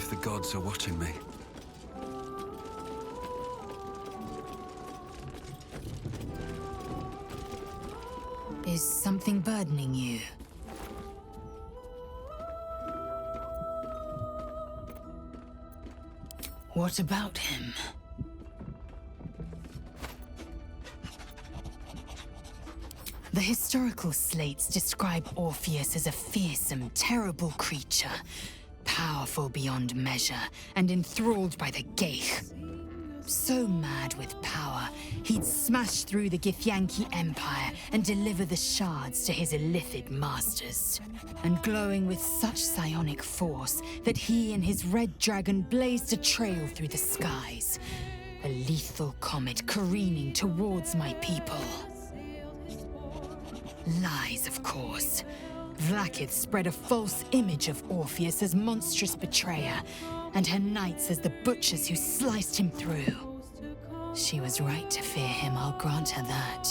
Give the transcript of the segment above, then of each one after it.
the gods are watching me. Is something burdening you? What about him? The historical slates describe Orpheus as a fearsome, terrible creature, powerful beyond measure, and enthralled by the Geich. So mad with power, he'd smash through the Githyanki Empire and deliver the shards to his illithid masters. And glowing with such psionic force that he and his red dragon blazed a trail through the skies. A lethal comet careening towards my people. Lies, of course. Vlaakith spread a false image of Orpheus as monstrous betrayer, and her knights as the butchers who sliced him through. She was right to fear him, I'll grant her that.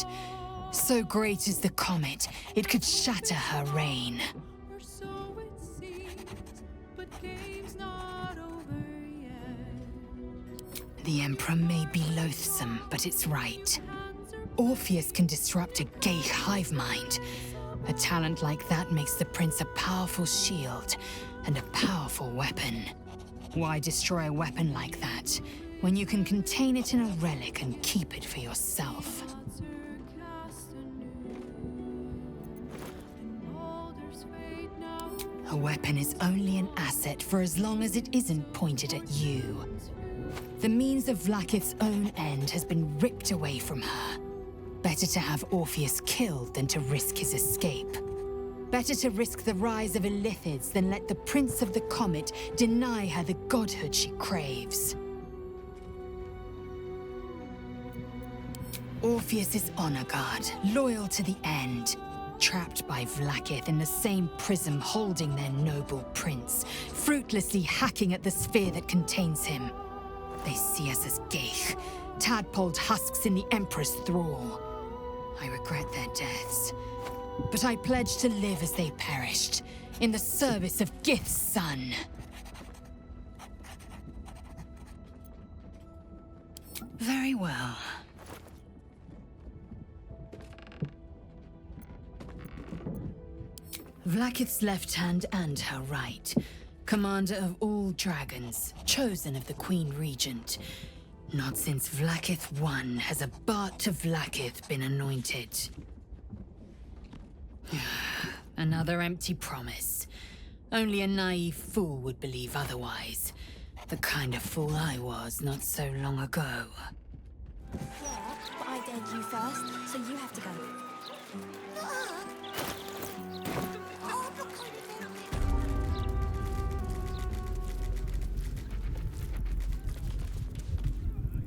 So great is the comet, it could shatter her reign. The Emperor may be loathsome, but it's right. Orpheus can disrupt a Geich hive mind. A talent like that makes the Prince a powerful shield and a powerful weapon. Why destroy a weapon like that, when you can contain it in a relic and keep it for yourself? A weapon is only an asset for as long as it isn't pointed at you. The means of Vlaakith's own end has been ripped away from her. Better to have Orpheus killed than to risk his escape. Better to risk the rise of illithids than let the Prince of the Comet deny her the godhood she craves. Orpheus is honor guard, loyal to the end. Trapped by Vlaakith in the same prism holding their noble prince, fruitlessly hacking at the sphere that contains him. They see us as Geich, tadpoled husks in the Emperor's thrall. I regret their deaths, but I pledge to live as they perished, in the service of Gith's son. Very well. Vlaakith's left hand and her right. Commander of all dragons, chosen of the Queen Regent. Not since Vlaakith I has a Bart to Vlaakith been anointed. Another empty promise. Only a naive fool would believe otherwise. The kind of fool I was not so long ago. Yeah, but I dared you first, so you have to go.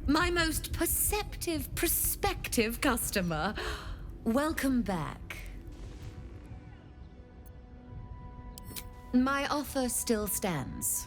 My most perceptive, prospective customer. Welcome back. My offer still stands.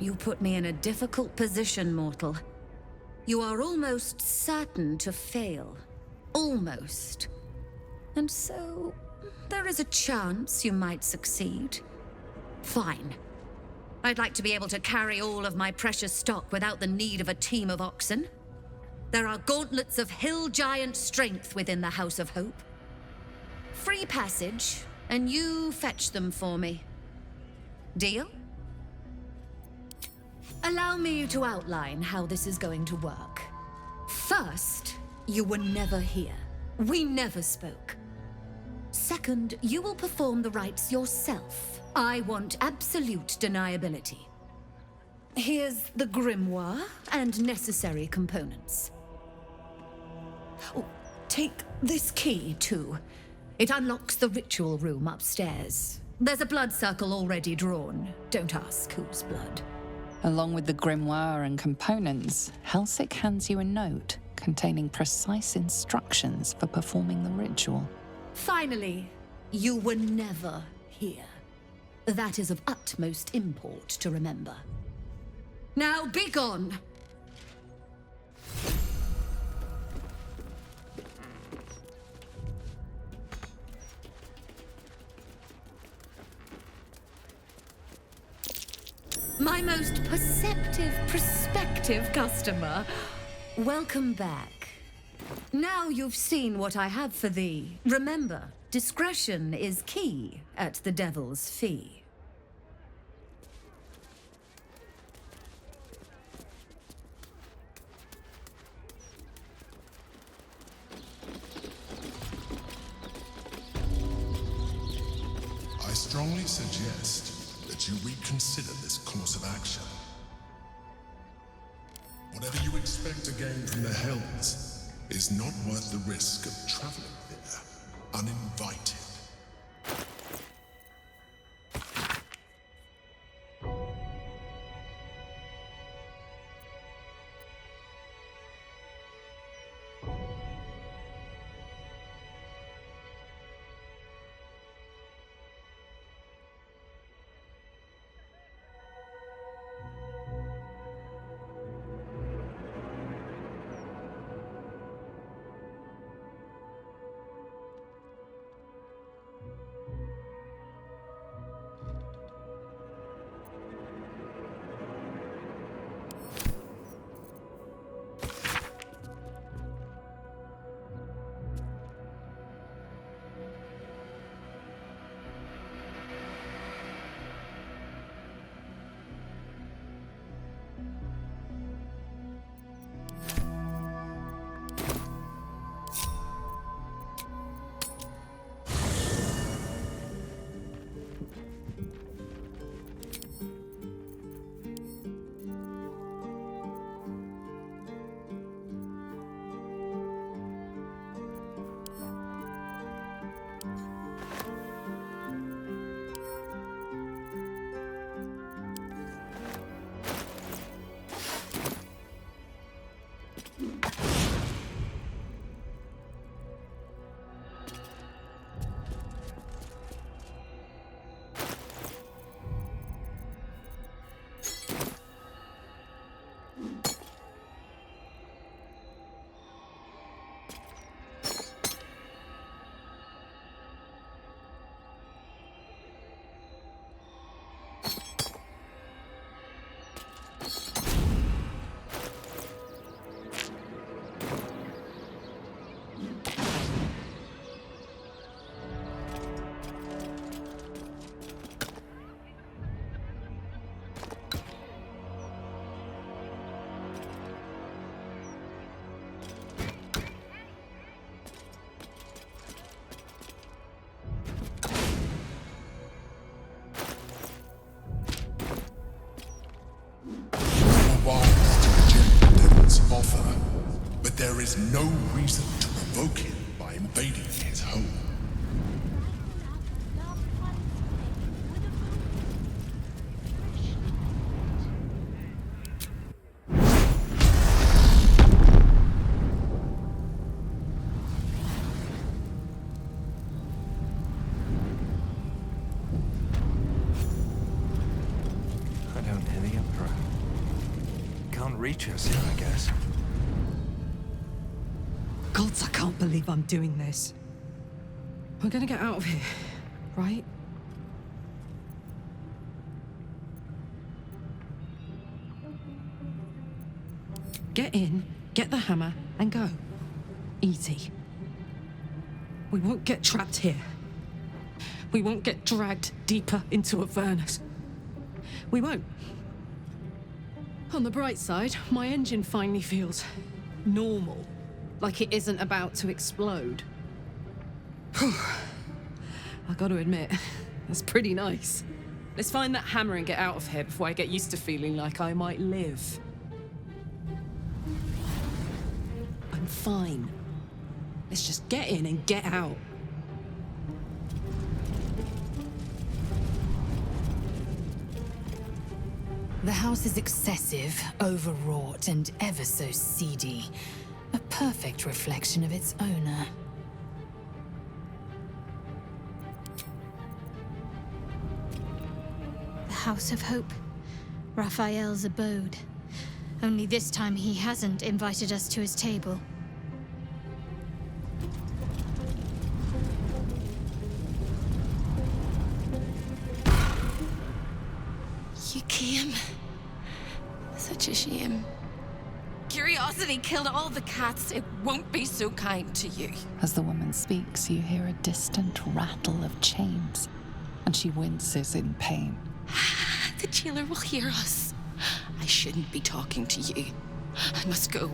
You put me in a difficult position, mortal. You are almost certain to fail. Almost. And so, there is a chance you might succeed. Fine. I'd like to be able to carry all of my precious stock without the need of a team of oxen. There are gauntlets of hill giant strength within the House of Hope. Free passage, and you fetch them for me. Deal? Allow me to outline how this is going to work. First, you were never here. We never spoke. Second, you will perform the rites yourself. I want absolute deniability. Here's the grimoire and necessary components. Oh, take this key, too. It unlocks the ritual room upstairs. There's a blood circle already drawn. Don't ask whose blood. Along with the grimoire and components, Helsik hands you a note containing precise instructions for performing the ritual. Finally, you were never here. That is of utmost import to remember. Now be gone! My most prospective customer. Welcome back. Now you've seen what I have for thee. Remember, discretion is key at the Devil's Fee. I strongly suggest that you reconsider this course of action. Whatever you expect to gain from the Hells is not worth the risk of traveling there uninvited. Offer, but there is no reason to provoke him by invading his home. I don't hear the Emperor. Can't reach us, I guess. Gods, I can't believe I'm doing this. We're gonna get out of here, right? Get in, get the hammer, and go. Easy. We won't get trapped here. We won't get dragged deeper into Avernus. We won't. On the bright side, my engine finally feels normal. Like it isn't about to explode. I gotta admit, that's pretty nice. Let's find that hammer and get out of here before I get used to feeling like I might live. I'm fine. Let's just get in and get out. The house is excessive, overwrought, and ever so seedy. A perfect reflection of its owner. The House of Hope. Raphael's abode. Only this time he hasn't invited us to his table. You came. Such a shame. Curiosity killed all the cats. It won't be so kind to you. As the woman speaks, you hear a distant rattle of chains, and she winces in pain. The jailer will hear us. I shouldn't be talking to you. I must go.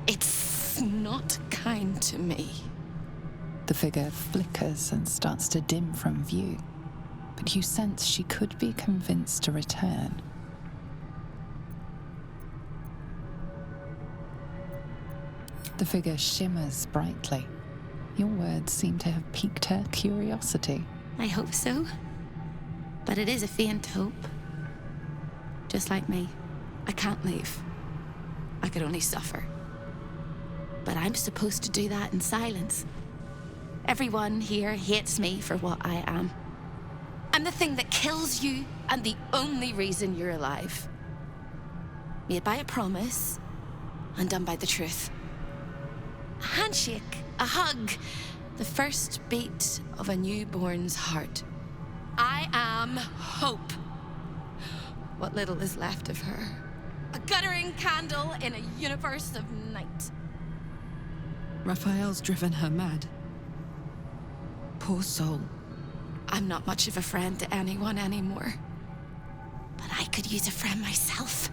It's not kind to me. The figure flickers and starts to dim from view, but you sense she could be convinced to return. The figure shimmers brightly. Your words seem to have piqued her curiosity. I hope so. But it is a faint hope. Just like me. I can't leave. I could only suffer. But I'm supposed to do that in silence. Everyone here hates me for what I am. I'm the thing that kills you and the only reason you're alive. Made by a promise, undone by the truth. A handshake, a hug, the first beat of a newborn's heart. I am hope. What little is left of her. A guttering candle in a universe of night. Raphael's driven her mad. Poor soul. I'm not much of a friend to anyone anymore. But I could use a friend myself.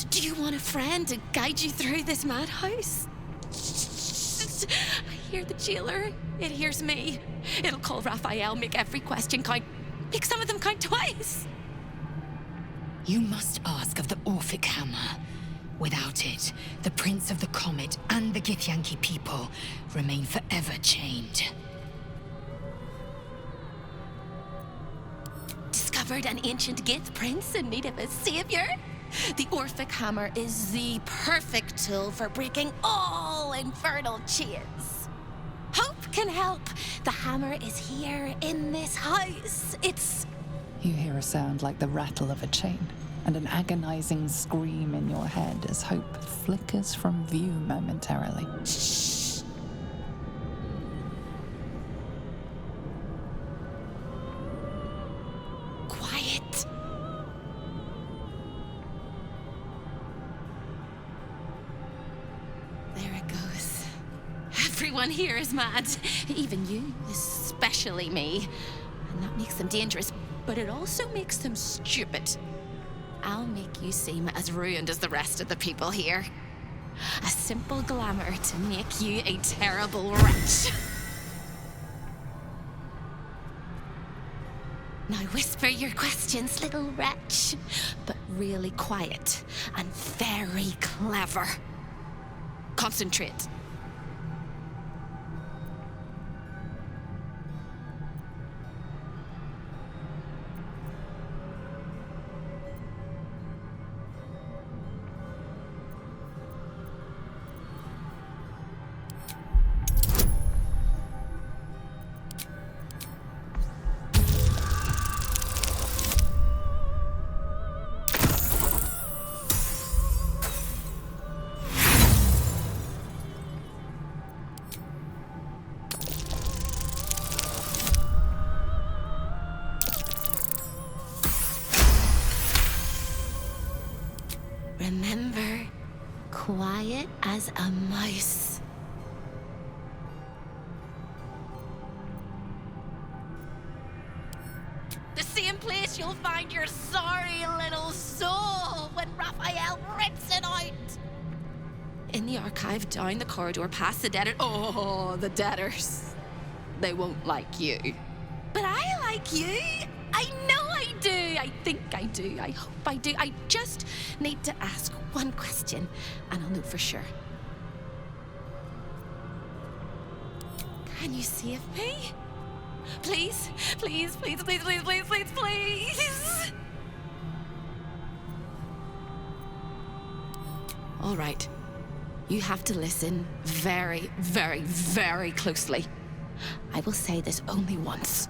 Do you want a friend to guide you through this madhouse? I hear the jailer. It hears me. It'll call Raphael, make every question count. Make some of them count twice. You must ask of the Orphic Hammer. Without it, the Prince of the Comet and the Githyanki people remain forever chained. Discovered an ancient Gith prince in need of a savior? The Orphic Hammer is the perfect tool for breaking all infernal chains. Hope can help. The hammer is here in this house. It's... You hear a sound like the rattle of a chain, and an agonizing scream in your head as hope flickers from view momentarily. Shh. Quiet. There it goes. Everyone here is mad. Even you, especially me. And that makes them dangerous, but it also makes them stupid. I'll make you seem as ruined as the rest of the people here. A simple glamour to make you a terrible wretch. Now whisper your questions, little wretch, but really quiet and very clever. Concentrate. Remember, quiet as a mouse. The same place you'll find your sorry little soul when Raphael rips it out. In the archive, down the corridor, past the debtors. Oh, the debtors. They won't like you. But I like you. I know I do. I think I do. I hope I do. I just need to ask one question, and I'll know for sure. Can you save me? Please? Please, please, please, please, please, please, please. All right. You have to listen very, very, very closely. I will say this only once.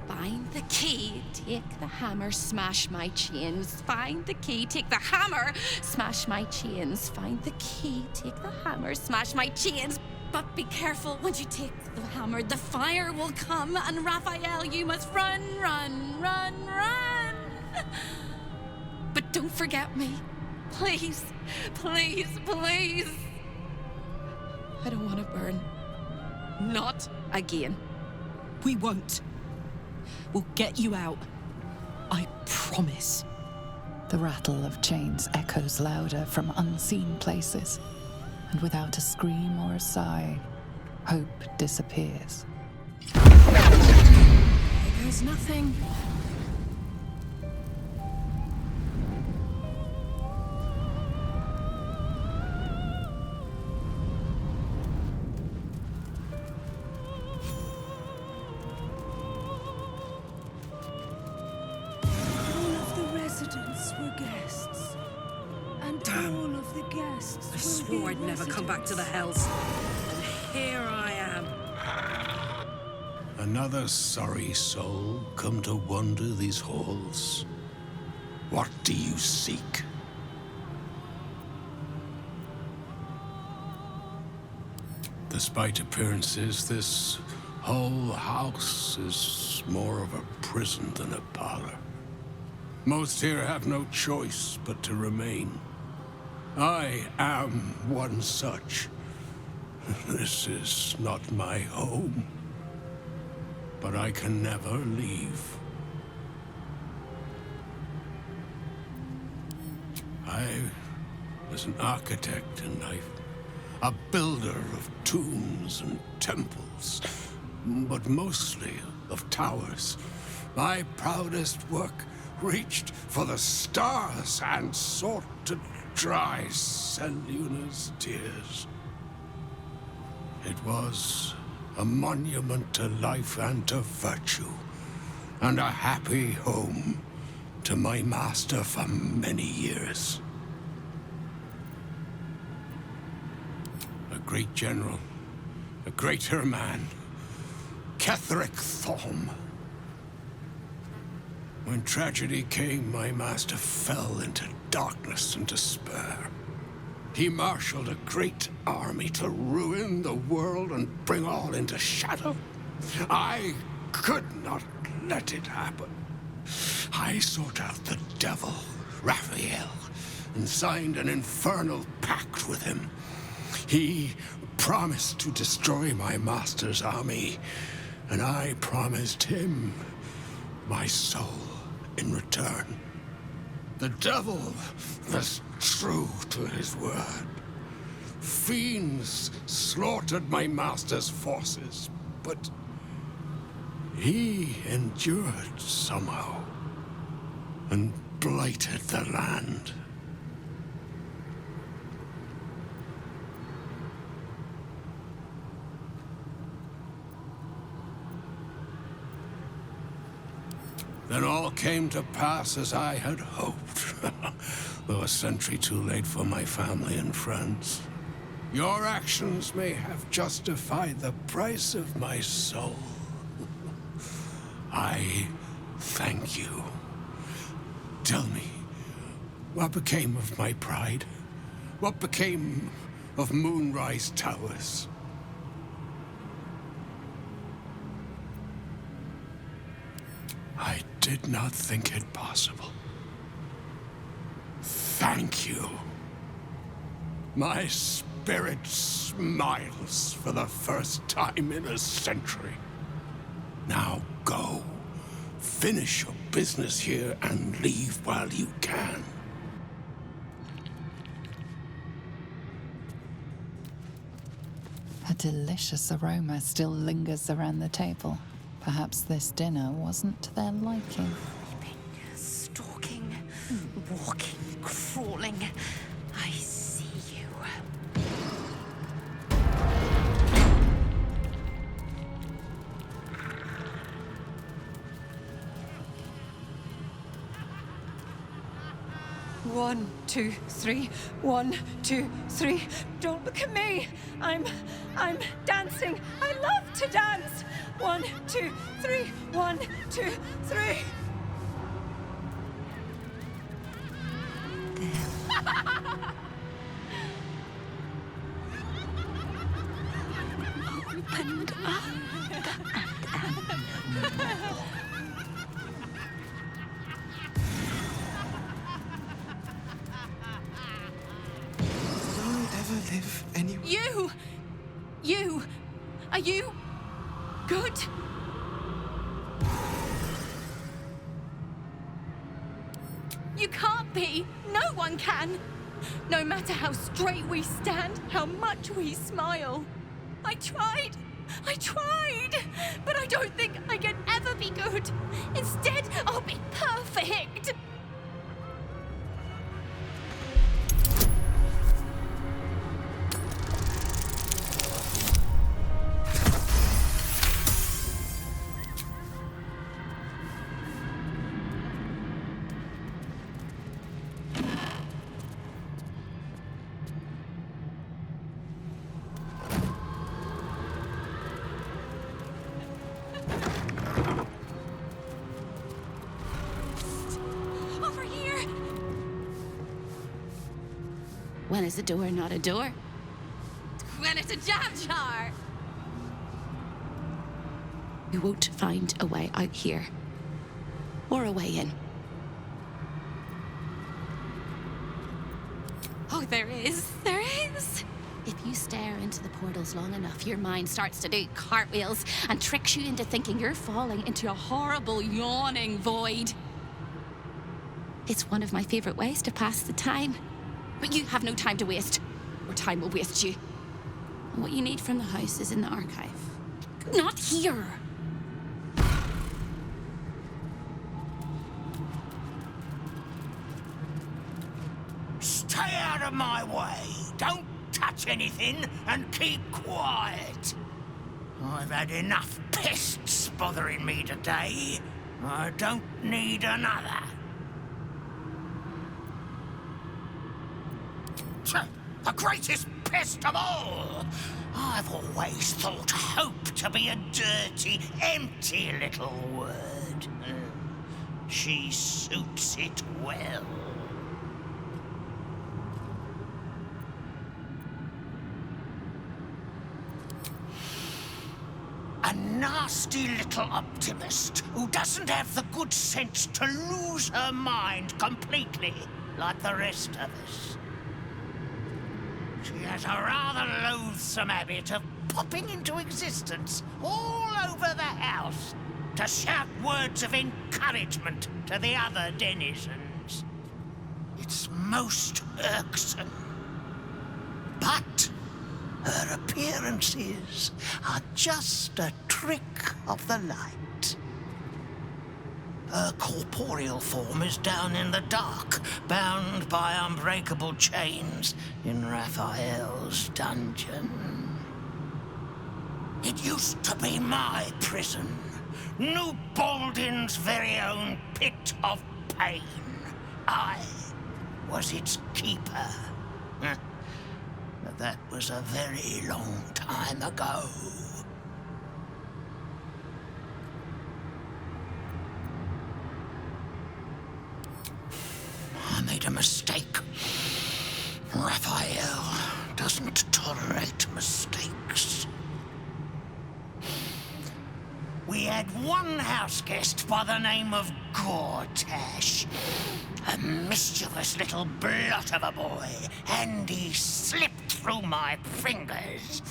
Find the key, take the hammer, smash my chains. Find the key, take the hammer, smash my chains. Find the key, take the hammer, smash my chains. But be careful, once you take the hammer, the fire will come, and Rafael, you must run, run, run, run. But don't forget me. Please, please, please. I don't want to burn. Not again. We won't. We'll get you out. I promise. The rattle of chains echoes louder from unseen places, and without a scream or a sigh, hope disappears. There's nothing. I swore I'd never come back to the Hells. And here I am. Another sorry soul come to wander these halls. What do you seek? Despite appearances, this whole house is more of a prison than a parlor. Most here have no choice but to remain. I am one such. This is not my home, but I can never leave. I was an architect in life, a builder of tombs and temples, but mostly of towers. My proudest work reached for the stars and sought to dry Seluna's tears. It was a monument to life and to virtue, and a happy home to my master for many years. A great general, a greater man, Ketheric Thorm. When tragedy came, my master fell into darkness and despair. He marshaled a great army to ruin the world and bring all into shadow. I could not let it happen. I sought out the devil, Rafael, and signed an infernal pact with him. He promised to destroy my master's army, and I promised him my soul in return. The devil was true to his word. Fiends slaughtered my master's forces, but he endured somehow and blighted the land. Then all came to pass as I had hoped, though a century too late for my family and friends. Your actions may have justified the price of my soul. I thank you. Tell me, what became of my pride? What became of Moonrise Towers? I did not think it possible. Thank you. My spirit smiles for the first time in a century. Now go. Finish your business here and leave while you can. A delicious aroma still lingers around the table. Perhaps this dinner wasn't to their liking. Stalking, walking, crawling. I see you. 1, 2, 3. 1, 2, 3. Don't look at me. I'm dancing. I love to dance. 1, 2, 3. 1, 2, 3. Opened up Don't ever live anywhere. You! Are you good? You can't be. No one can. No matter how straight we stand, how much we smile. I tried, but I don't think I can ever be good. Instead, I'll be perfect. When is a door not a door? When it's a jam jar. You won't find a way out here. Or a way in. Oh, there is. There is. If you stare into the portals long enough, your mind starts to do cartwheels and tricks you into thinking you're falling into a horrible, yawning void. It's one of my favorite ways to pass the time. But you have no time to waste, or time will waste you. And what you need from the house is in the archive. Not here! Stay out of my way! Don't touch anything and keep quiet! I've had enough pests bothering me today. I don't need another. The greatest pest of all! I've always thought hope to be a dirty, empty little word. She suits it well. A nasty little optimist who doesn't have the good sense to lose her mind completely, like the rest of us. She has a rather loathsome habit of popping into existence all over the house to shout words of encouragement to the other denizens. It's most irksome. But her appearances are just a trick of the light. Her corporeal form is down in the dark, bound by unbreakable chains in Rafael's dungeon. It used to be my prison, New Baldin's very own pit of pain. I was its keeper. But that was a very long time ago. I made a mistake. Rafael doesn't tolerate mistakes. We had one house guest by the name of Gortash. A mischievous little blot of a boy, and he slipped through my fingers.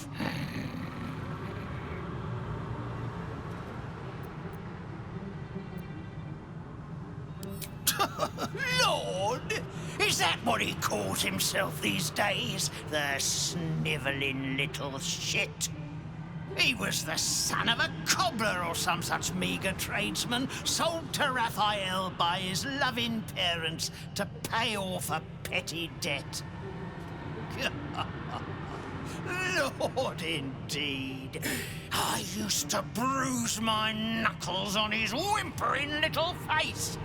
Lord! Is that what he calls himself these days? The snivelling little shit? He was the son of a cobbler or some such meager tradesman, sold to Raphael by his loving parents to pay off a petty debt. Lord, indeed. I used to bruise my knuckles on his whimpering little face.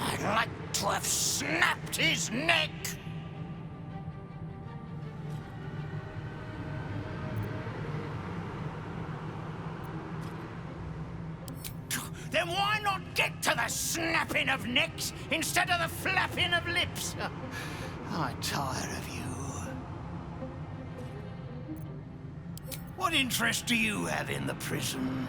I'd like to have snapped his neck. Then why not get to the snapping of necks instead of the flapping of lips? I tire of you. What interest do you have in the prison?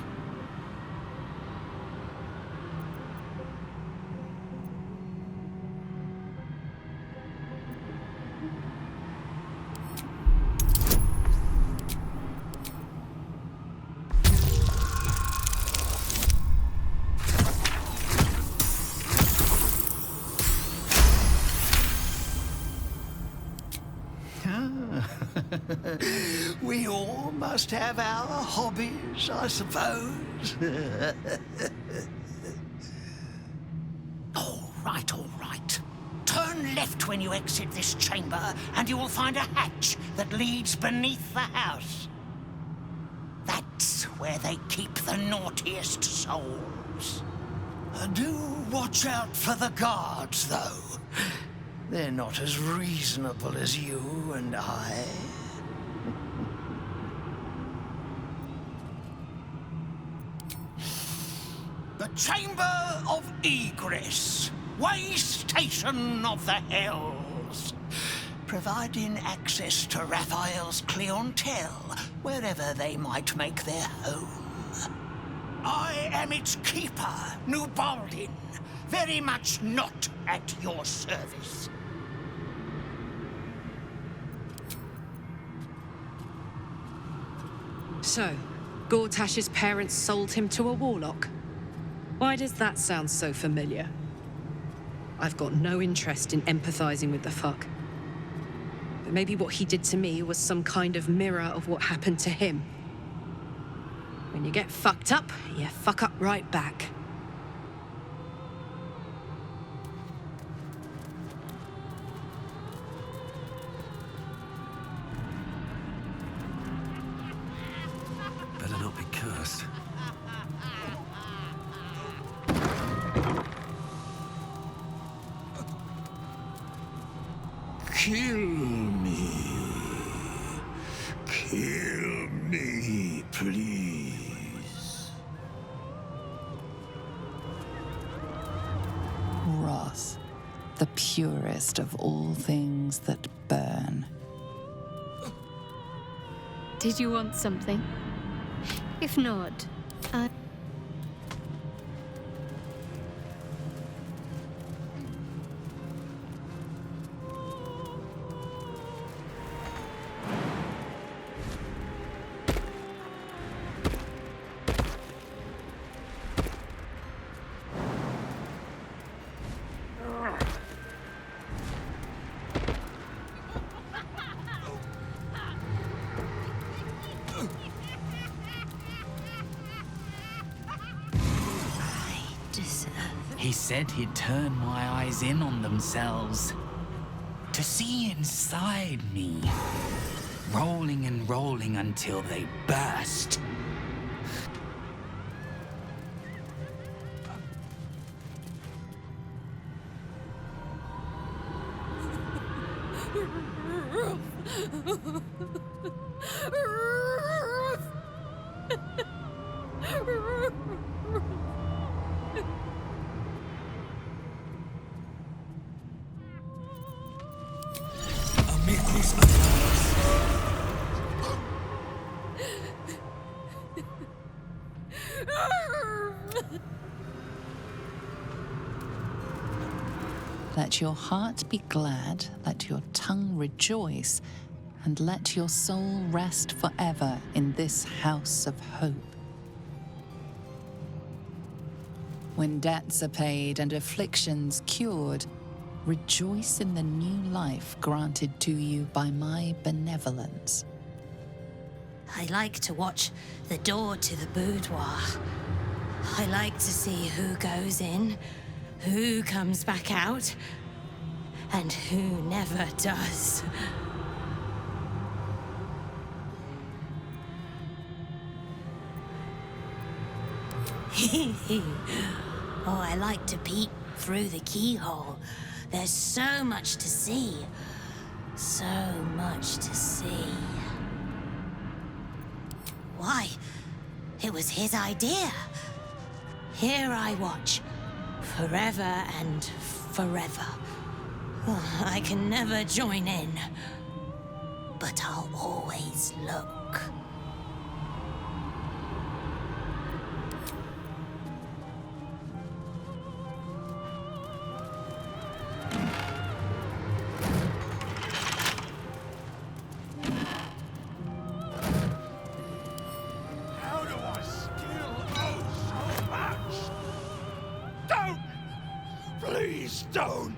We all must have our hobbies, I suppose. All right. Turn left when you exit this chamber, and you will find a hatch that leads beneath the house. That's where they keep the naughtiest souls. Do watch out for the guards, though. They're not as reasonable as you and I. The Chamber of Egress, way station of the Hells, providing access to Raphael's clientele wherever they might make their home. I am its keeper, Nubaldin, very much not at your service. So, Gortash's parents sold him to a warlock. Why does that sound so familiar? I've got no interest in empathizing with the fuck. But maybe what he did to me was some kind of mirror of what happened to him. When you get fucked up, you fuck up right back. Better not be cursed. Kill me, please. Wrath, the purest of all things that burn. Did you want something? If not, He said he'd turn my eyes in on themselves. To see inside me. Rolling and rolling until they burst. Let your heart be glad, let your tongue rejoice, and let your soul rest forever in this house of hope. When debts are paid and afflictions cured, rejoice in the new life granted to you by my benevolence. I like to watch the door to the boudoir. I like to see who goes in, who comes back out, and who never does. Oh, I like to peep through the keyhole. There's so much to see. So much to see. Why? It was his idea. Here I watch, forever and forever. I can never join in, but I'll always look. Don't!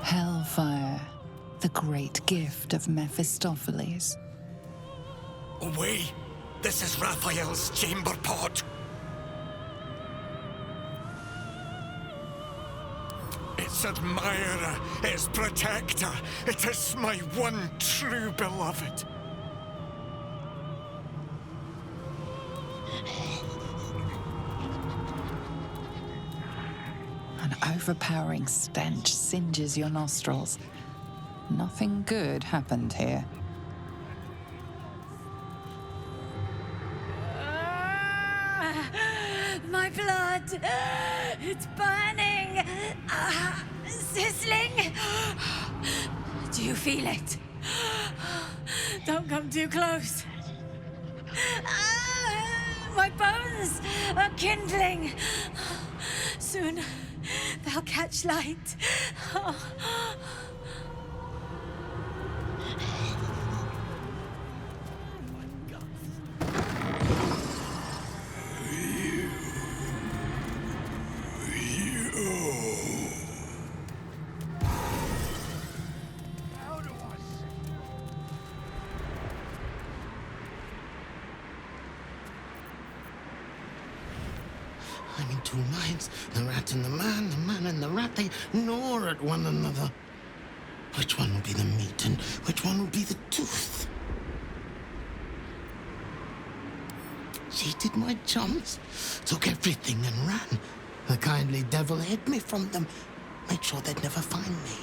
Hellfire, the great gift of Mephistopheles. Away! This is Raphael's chamber pot! Its admirer, its protector, it is my one true beloved. An overpowering stench singes your nostrils. Nothing good happened here. My blood! It's burning! Sizzling! Do you feel it? Don't come too close. My bones are kindling. Soon they'll catch light. I'm in two minds. The rat and the man and the rat, they gnaw at one another. Which one will be the meat and which one will be the tooth? She did my chums, took everything and ran. The kindly devil hid me from them, made sure they'd never find me.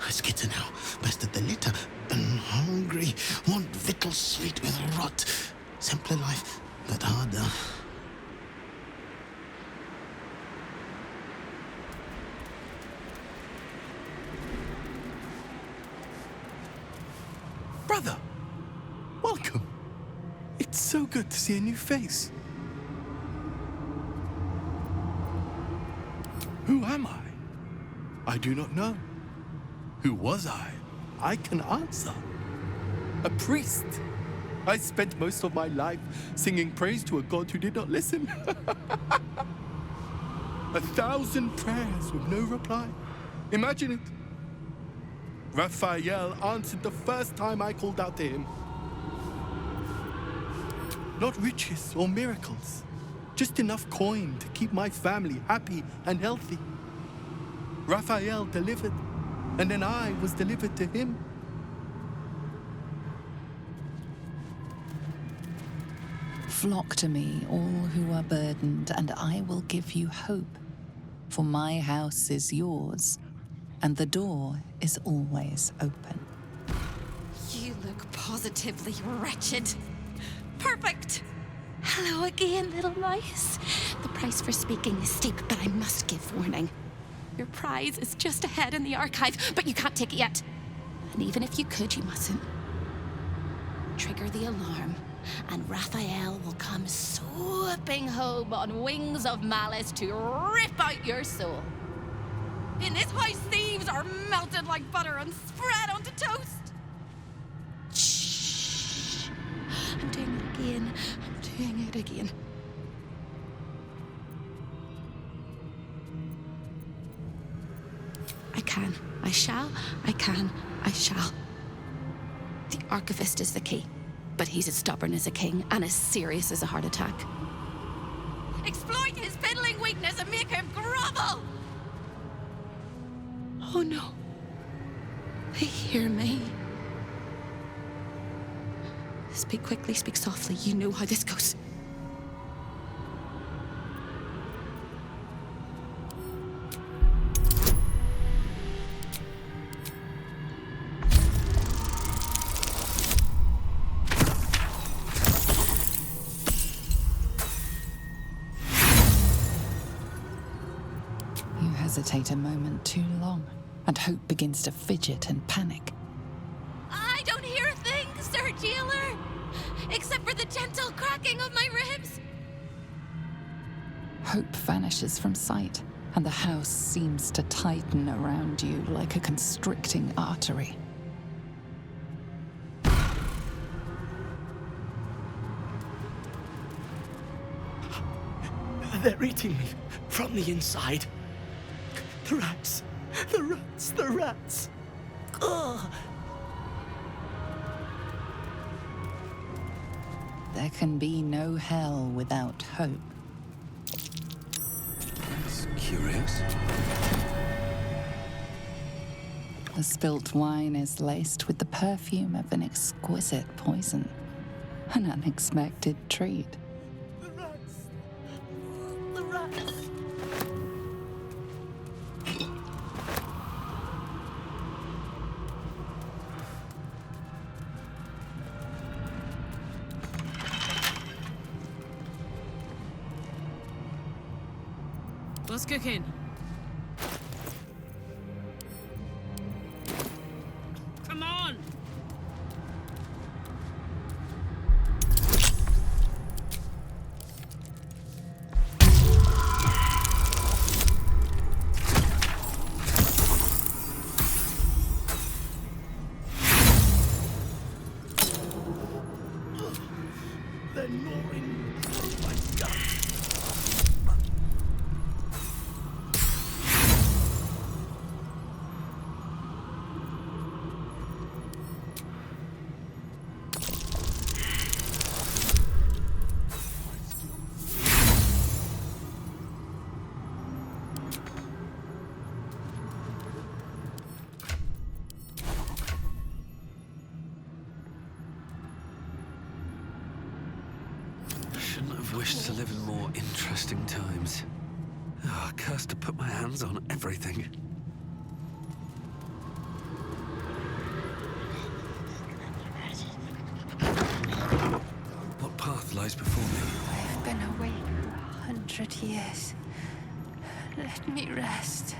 I skitter now, bested the litter, and hungry, want victual sweet with rot. Simpler life, but harder. Brother, welcome. It's so good to see a new face. Who am I? I do not know. Who was I? I can answer. A priest. I spent most of my life singing praise to a god who did not listen. 1,000 prayers with no reply. Imagine it. Raphael answered the first time I called out to him. Not riches or miracles, just enough coin to keep my family happy and healthy. Raphael delivered, and then I was delivered to him. Flock to me, all who are burdened, and I will give you hope. For my house is yours, and the door is always open. You look positively wretched. Perfect! Hello again, little mice. The price for speaking is steep, but I must give warning. Your prize is just ahead in the archive, but you can't take it yet. And even if you could, you mustn't. Trigger the alarm, and Raphael will come swooping home on wings of malice to rip out your soul. In this house, thieves are melted like butter and spread onto toast. Shh. I'm doing it again. I'm doing it again. I can. I shall. I can. I shall. The archivist is the key, but he's as stubborn as a king and as serious as a heart attack. Exploit his fiddling weakness and make him grovel! Oh no. Hear me. Speak quickly, speak softly. You know how this goes. You hesitate a moment too long, and hope begins to fidget and panic. I don't hear a thing, Sir Jailer, except for the gentle cracking of my ribs. Hope vanishes from sight, and the house seems to tighten around you like a constricting artery. They're eating me from the inside. The rats. The rats. The rats. Ugh. There can be no hell without hope. That's curious. The spilt wine is laced with the perfume of an exquisite poison. An unexpected treat. The rats. The rats. What's cooking? Come on! They're gnawing my gut. Shouldn't have wished to live in more interesting times. Oh, cursed to put my hands on everything. What path lies before me? I've been awake for 100 years. Let me rest.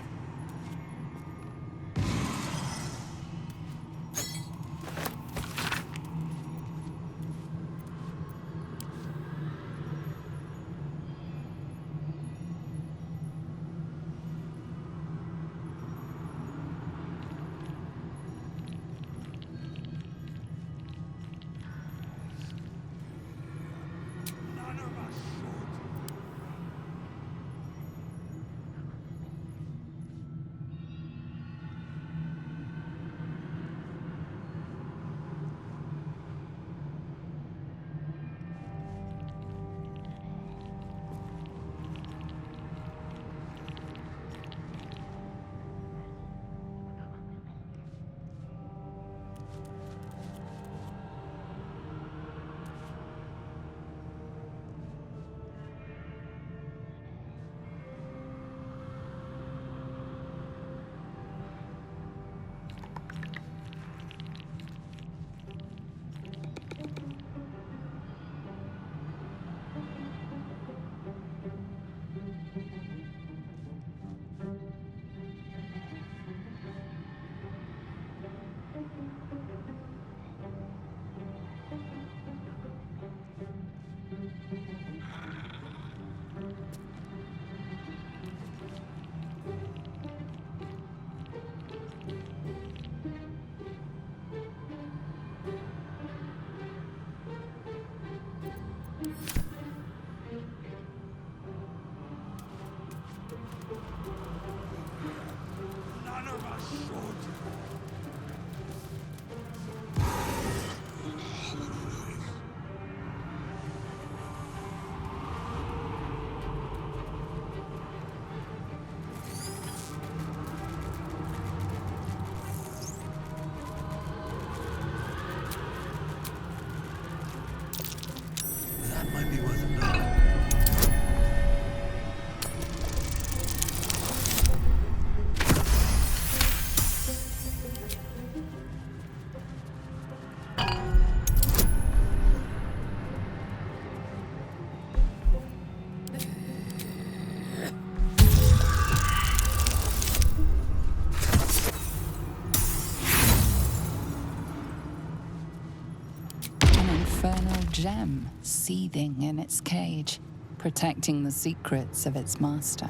gem seething in its cage, protecting the secrets of its master.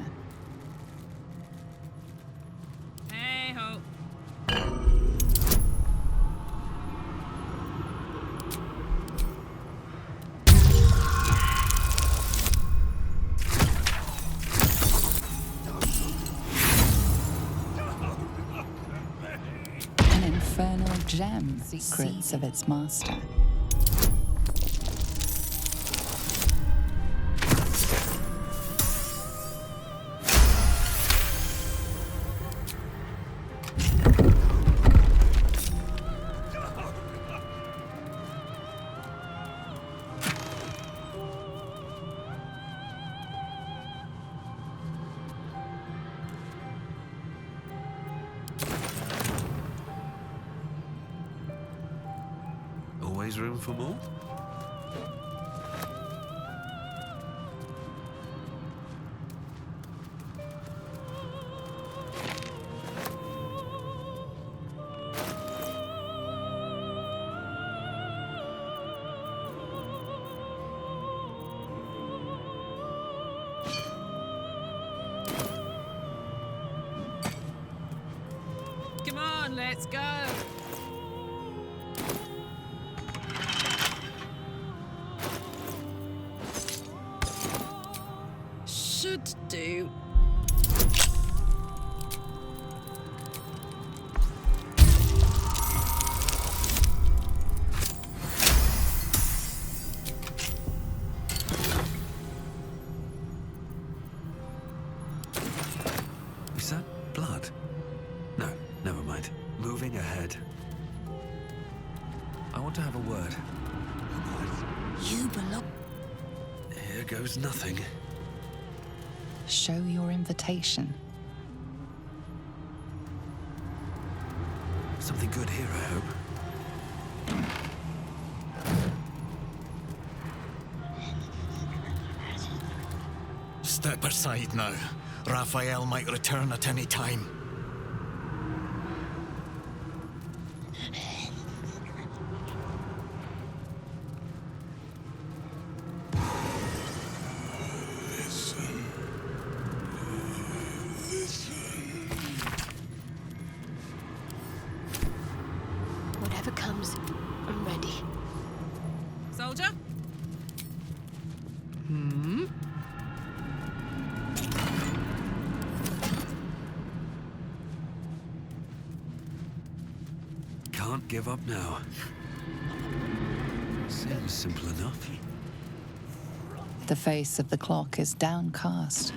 Hey-ho. An infernal gem, secrets of its master. Always room for more? Come on, let's go. Should do. Is that blood? No, never mind. Moving ahead. I want to have a word. You belong. Here goes nothing. Show your invitation. Something good here, I hope. Step aside now. Rafael might return at any time. Whatever comes, I'm ready. Soldier? Can't give up now. Seems simple enough. The face of the clock is downcast.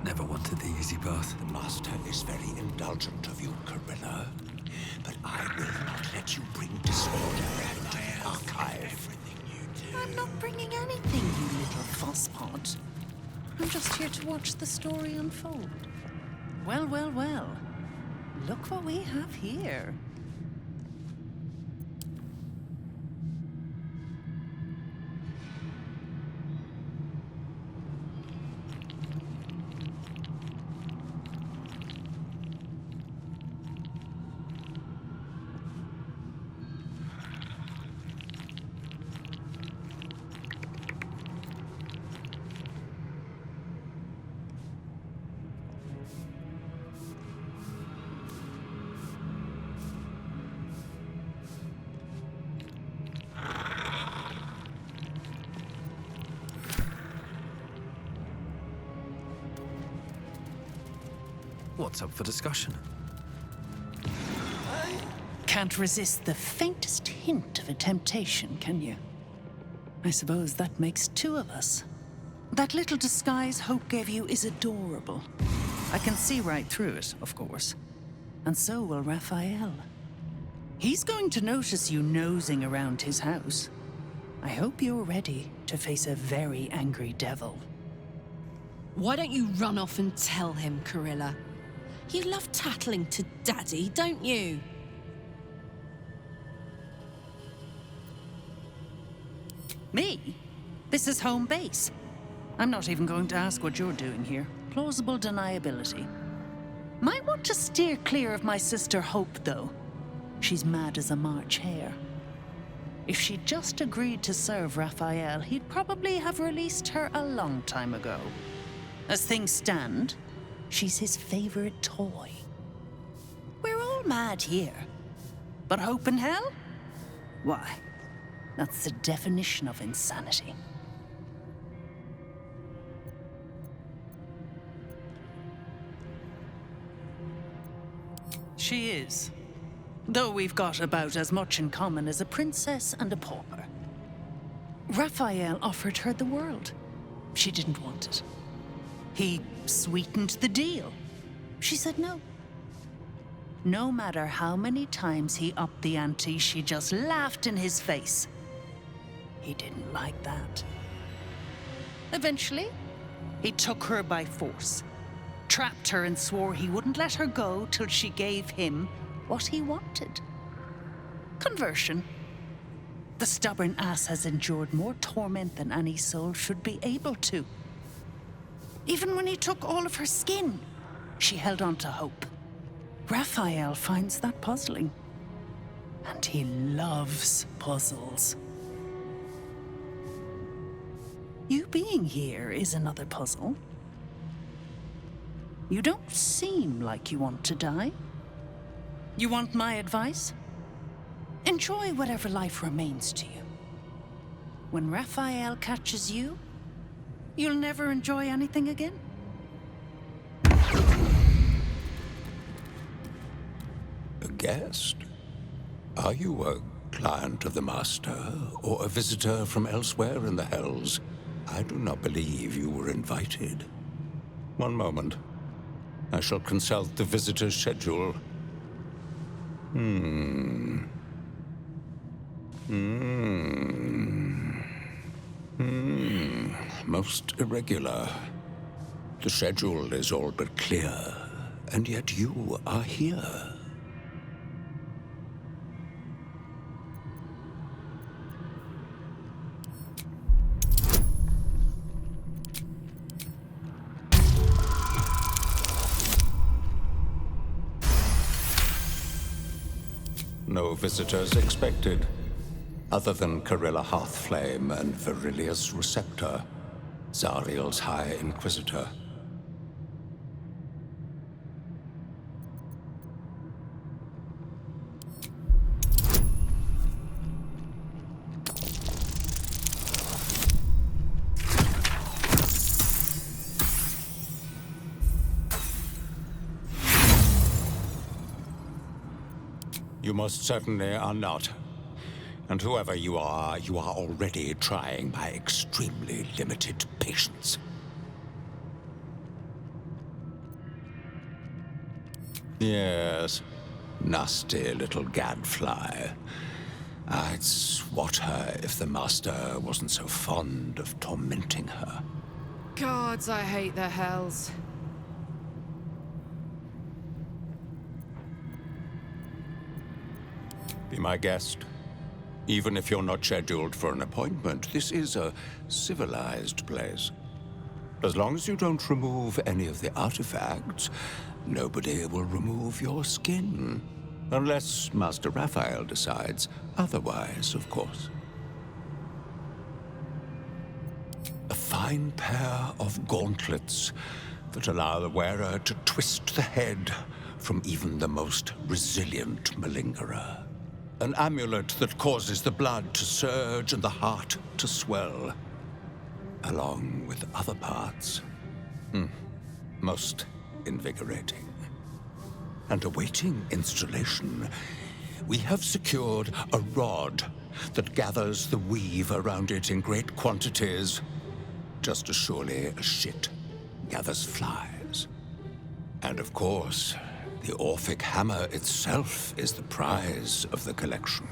Never wanted the easy path. The Master is very indulgent of you, Carilla, but I will not let you bring disorder into the archive. I'm not bringing anything, you little fosspot. I'm just here to watch the story unfold. Well, well, well. Look what we have here. What's up for discussion? Can't resist the faintest hint of a temptation, can you? I suppose that makes two of us. That little disguise Hope gave you is adorable. I can see right through it, of course. And so will Rafael. He's going to notice you nosing around his house. I hope you're ready to face a very angry devil. Why don't you run off and tell him, Carilla? You love tattling to Daddy, don't you? Me? This is home base. I'm not even going to ask what you're doing here. Plausible deniability. Might want to steer clear of my sister Hope, though. She's mad as a March hare. If she'd just agreed to serve Rafael, he'd probably have released her a long time ago. As things stand, she's his favorite toy. We're all mad here. But Hope in hell? Why, that's the definition of insanity. She is. Though we've got about as much in common as a princess and a pauper. Rafael offered her the world. She didn't want it. He sweetened the deal. She said no. No matter how many times he upped the ante, she just laughed in his face. He didn't like that. Eventually, he took her by force, trapped her and swore he wouldn't let her go till she gave him what he wanted. Conversion. The stubborn ass has endured more torment than any soul should be able to. Even when he took all of her skin, she held on to hope. Rafael finds that puzzling. And he loves puzzles. You being here is another puzzle. You don't seem like you want to die. You want my advice? Enjoy whatever life remains to you. When Rafael catches you, you'll never enjoy anything again. A guest? Are you a client of the Master, or a visitor from elsewhere in the Hells? I do not believe you were invited. One moment. I shall consult the visitor's schedule. Most irregular. The schedule is all but clear, and yet you are here. No visitors expected, other than Carilla Hearthflame and Virilius Receptor, Zariel's High Inquisitor. You most certainly are not. And whoever you are already trying my extremely limited patience. Yes, nasty little gadfly. I'd swat her if the Master wasn't so fond of tormenting her. Gods, I hate the Hells. Be my guest. Even if you're not scheduled for an appointment, this is a civilized place. As long as you don't remove any of the artifacts, nobody will remove your skin. Unless Master Raphael decides otherwise, of course. A fine pair of gauntlets that allow the wearer to twist the head from even the most resilient malingerer. An amulet that causes the blood to surge and the heart to swell, along with other parts. Most invigorating. And awaiting installation, we have secured a rod that gathers the weave around it in great quantities, just as surely as shit gathers flies. And of course, the Orphic hammer itself is the prize of the collection.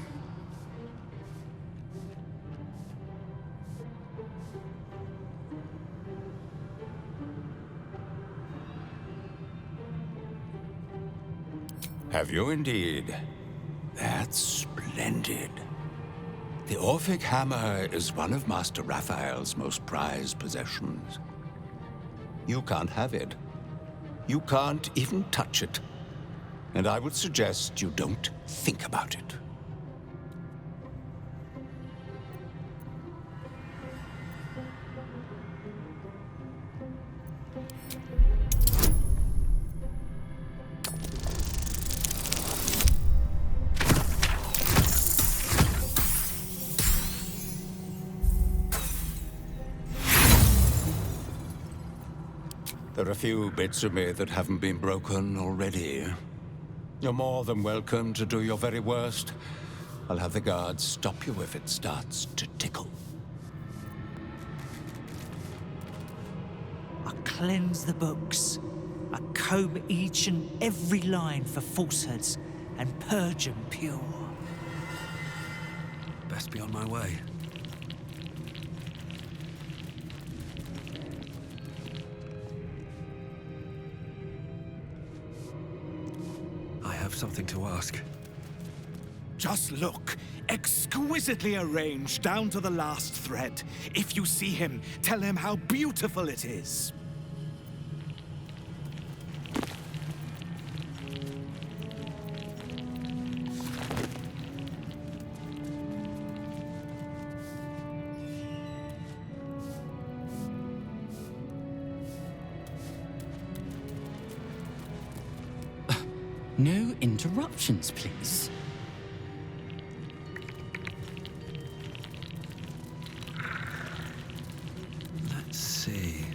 Have you indeed? That's splendid. The Orphic hammer is one of Master Raphael's most prized possessions. You can't have it. You can't even touch it. And I would suggest you don't think about it. There are a few bits of me that haven't been broken already. You're more than welcome to do your very worst. I'll have the guards stop you if it starts to tickle. I cleanse the books. I comb each and every line for falsehoods and purge them pure. Best be on my way. Something to ask. Just look. Exquisitely arranged down to the last thread. If you see him, tell him how beautiful it is. No interruptions, please. Let's see.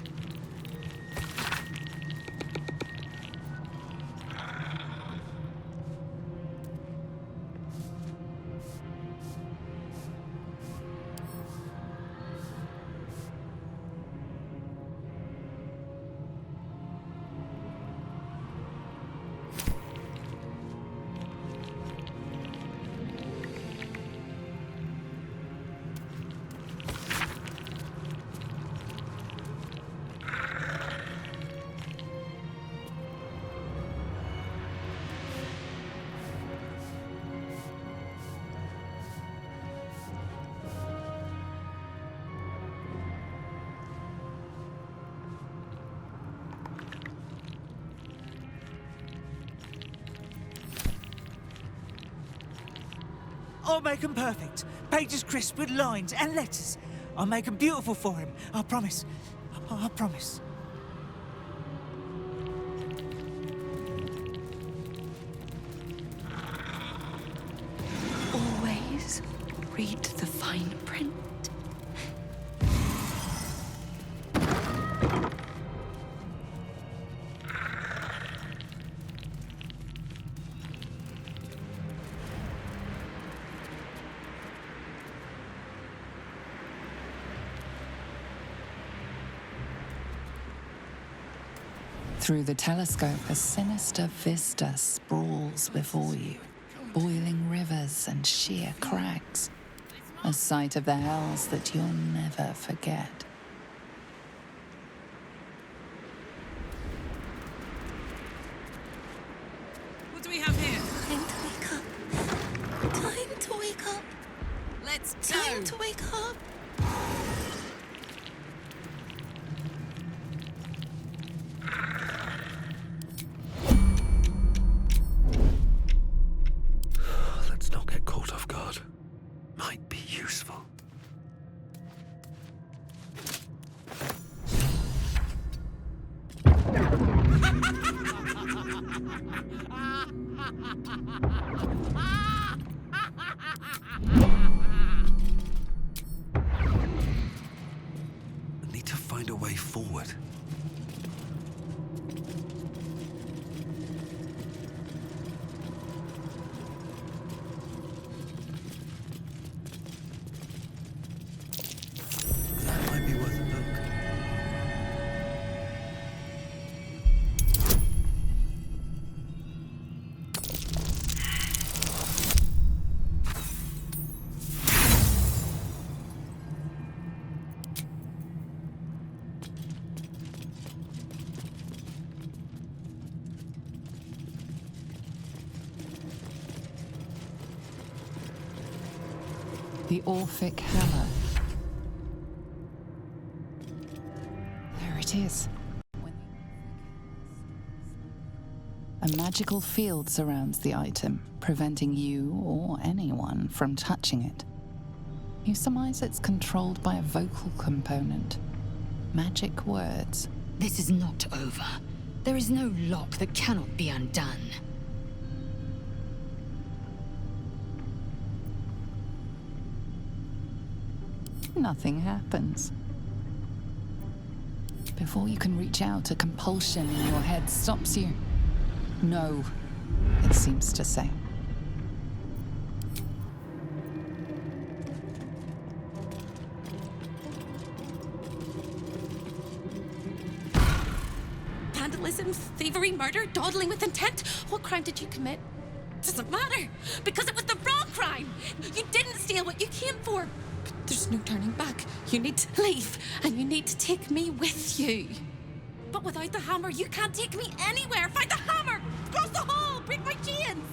I'll make them perfect. Pages crisp with lines and letters. I'll make them beautiful for him. I promise. I promise. Always read the fine print. Through the telescope, a sinister vista sprawls before you. Boiling rivers and sheer crags. A sight of the hells that you'll never forget. What do we have here? Time to wake up. Time to wake up. Let's go. Time to wake up. Let's not get caught off guard. Might be useful. I need to find a way forward. That might be worth a look. The Orphic Hammer. There it is. A magical field surrounds the item, preventing you or anyone from touching it. You surmise it's controlled by a vocal component. Magic words. This is not over. There is no lock that cannot be undone. Nothing happens. Before you can reach out, a compulsion in your head stops you. No, it seems to say. Vandalism, thievery, murder, dawdling with intent? What crime did you commit? Doesn't matter, because it was the wrong crime. You didn't steal what you came for. But there's no turning back. You need to leave, and you need to take me with you. But without the hammer, you can't take me anywhere. Find the hammer! Cross the hall! Break my chains!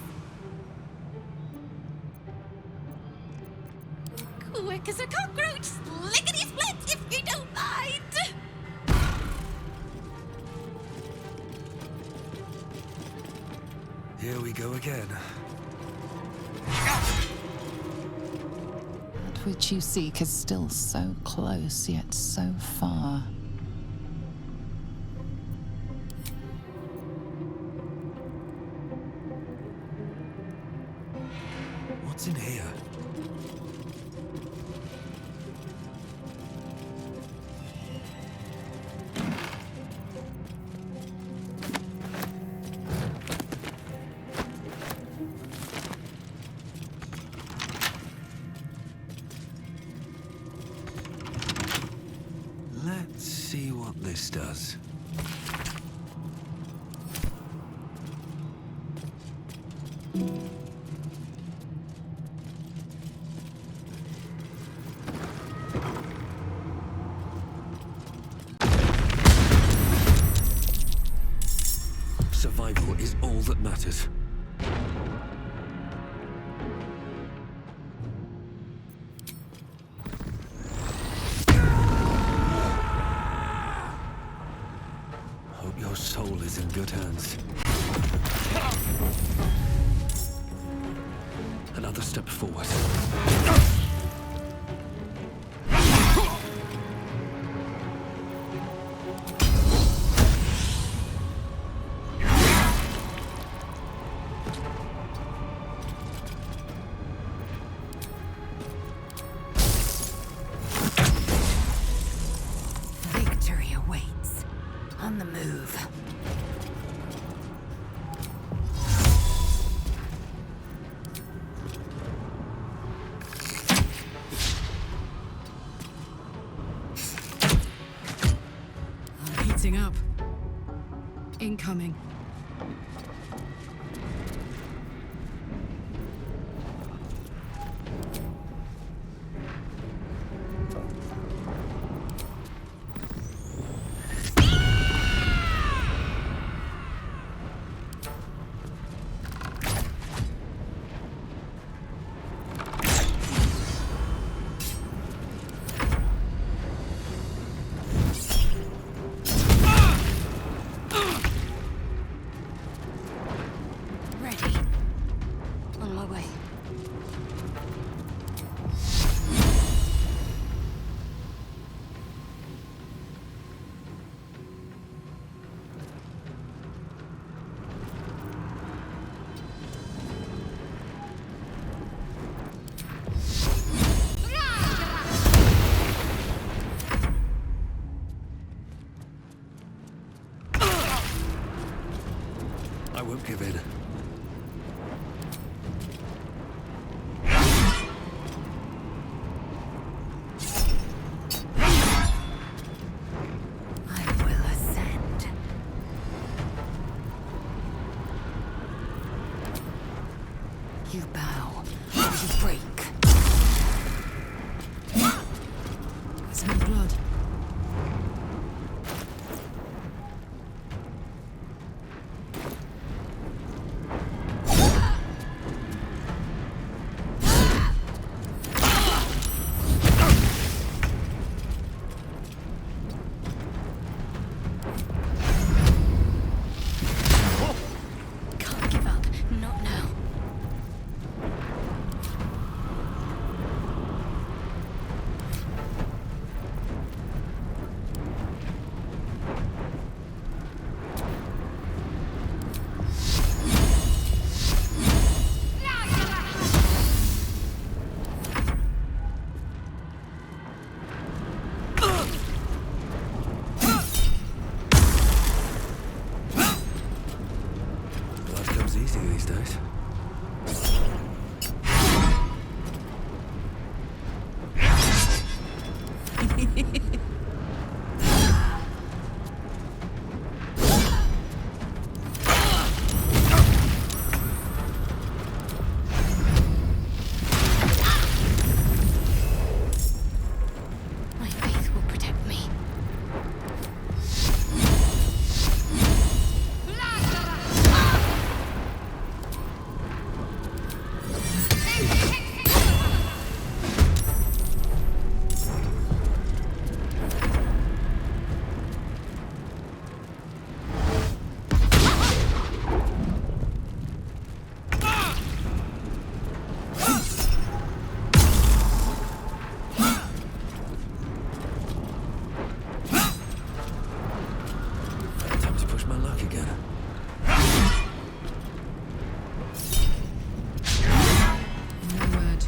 Quick as a cockroach! Lickety-split, if you don't mind! Here we go again. That which you seek is still so close, yet so far. What's in here? Let's see what this does. Survival is all that matters. Hope your soul is in good hands. Another step forward. Victory awaits. On the move. I'm heating up. Incoming. Ready. On my way. I won't give in. I will ascend. You bow, or you break. Smell blood. these days. My faith will protect me. Time to push my luck again. No word.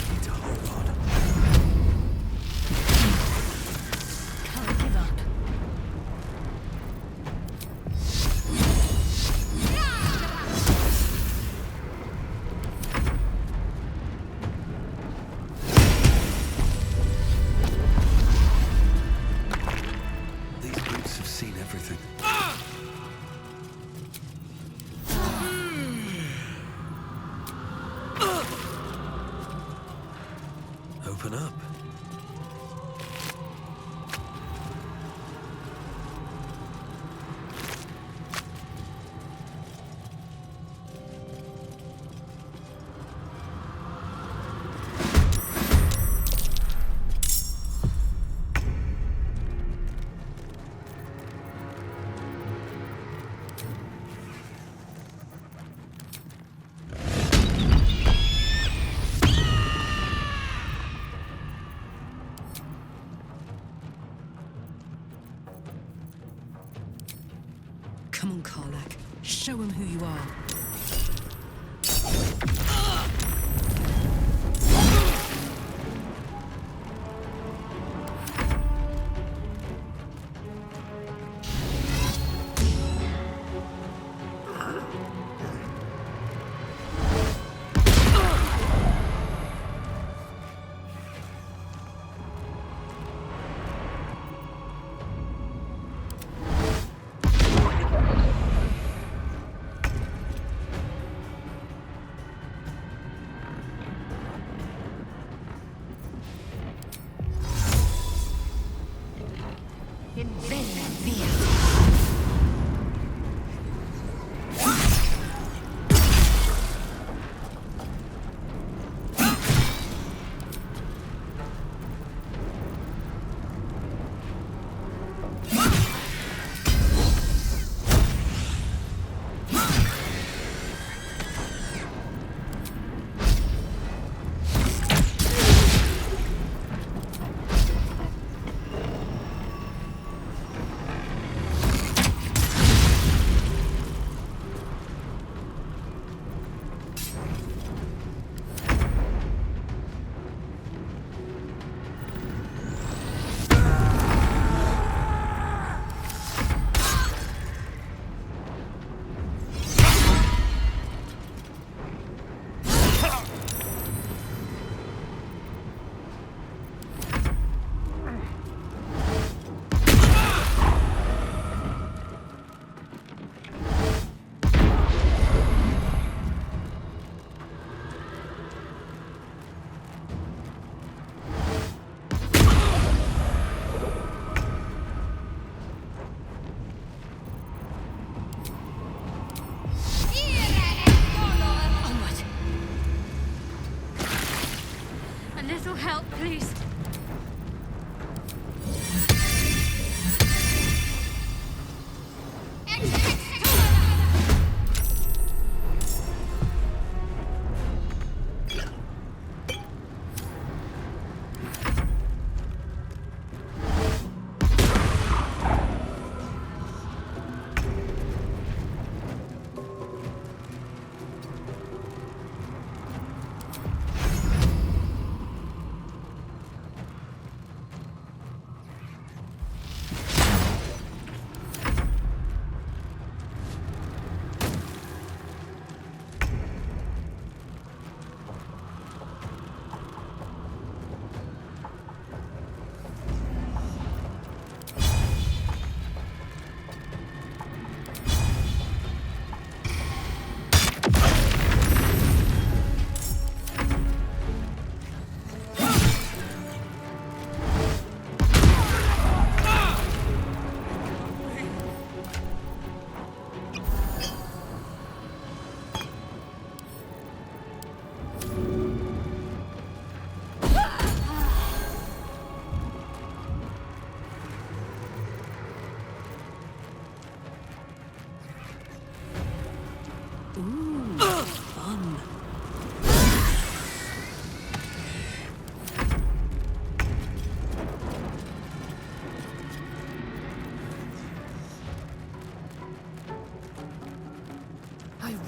Need to hold on. Can't give up. These boots have seen everything. Open up. Come on, Karlak. Show him who you are.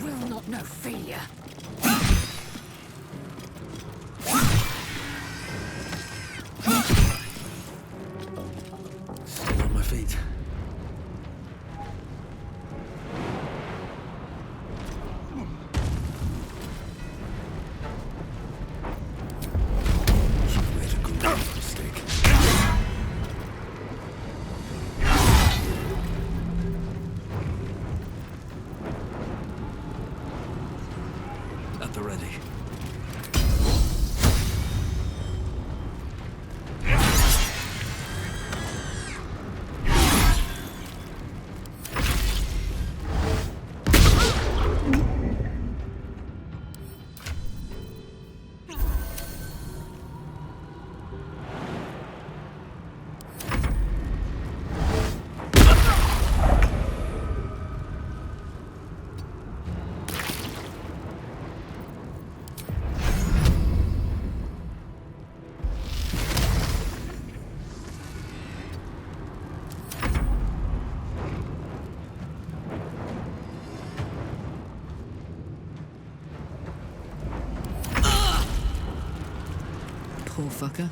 will not know failure. Still on my feet. You've made a great mistake. At the ready. Poor fucker.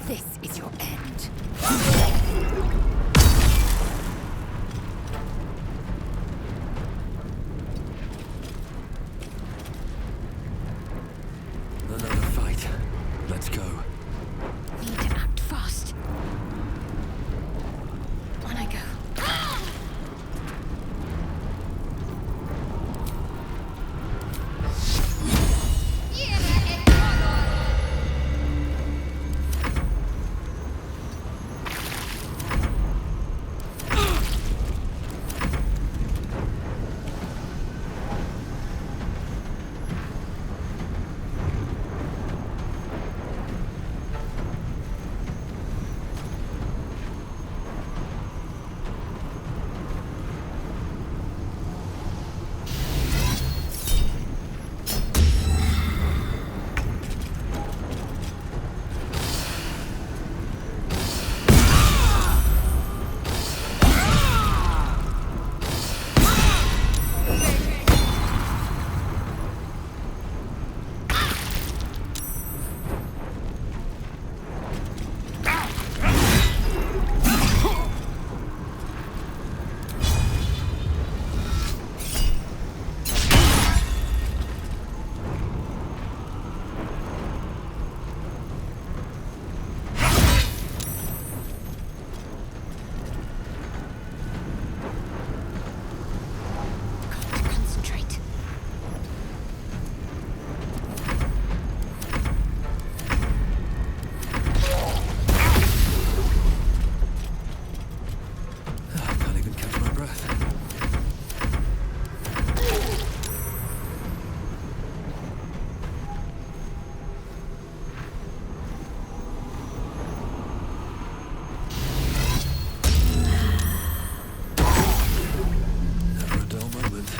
This is your end. Another fight. Let's go. We need to act fast. On I go. Concentrate. I can't even catch my breath. Never a dull moment.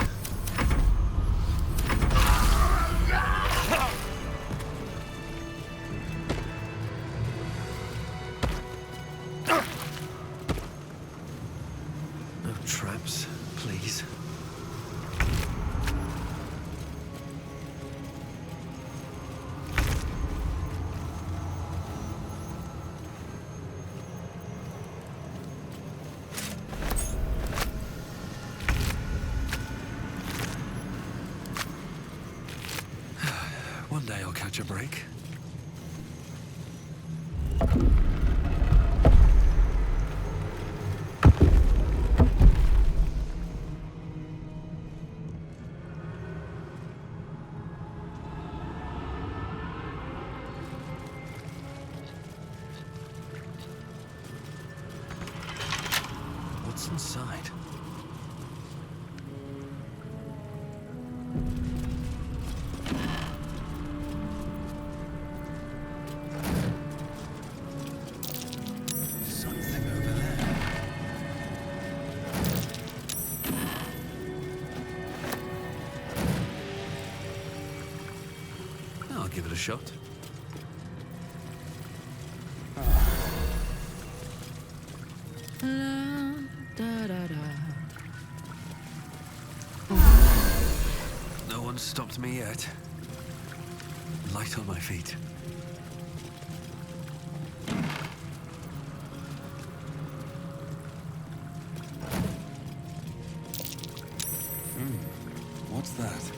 No traps, please. One day I'll catch a break. What's inside? a shot? No one's stopped me yet. Light on my feet. What's that?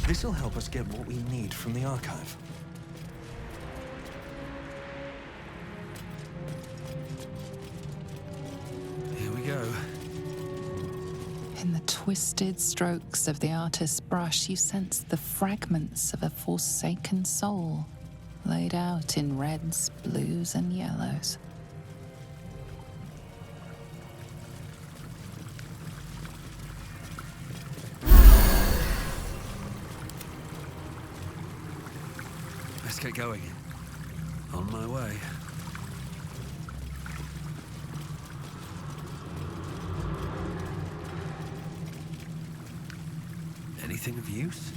This'll help us get what we need from the archive. Here we go. In the twisted strokes of the artist's brush, you sense the fragments of a forsaken soul, laid out in reds, blues, and yellows. Let's get going. On my way. Anything of use?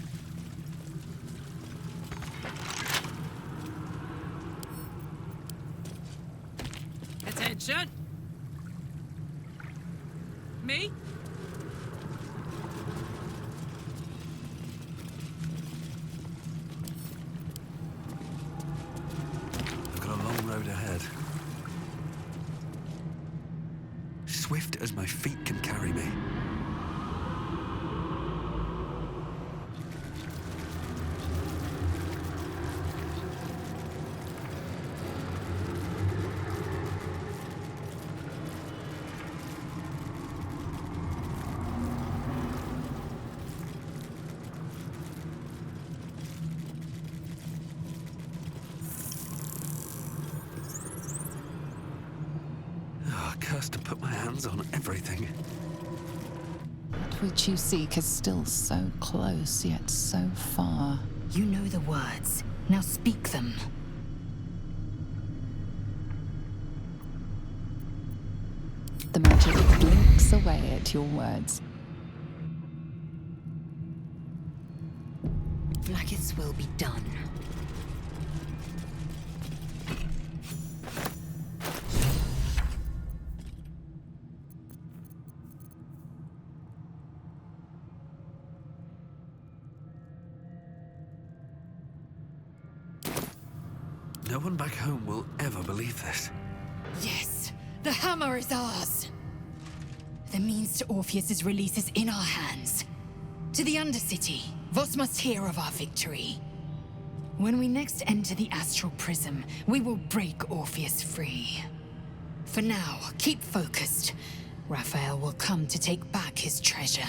Attention! Me? I've got a long road ahead. Swift as my feet can carry me. Cursed to put my hands on everything. That which you seek is still so close, yet so far. You know the words. Now speak them. The magic blinks away at your words. Blackett's will be done. No one back home will ever believe this. Yes, the hammer is ours. The means to Orpheus's release is in our hands. To the Undercity, Voss must hear of our victory. When we next enter the astral prism, we will break Orpheus free. For now, keep focused. Rafael will come to take back his treasure.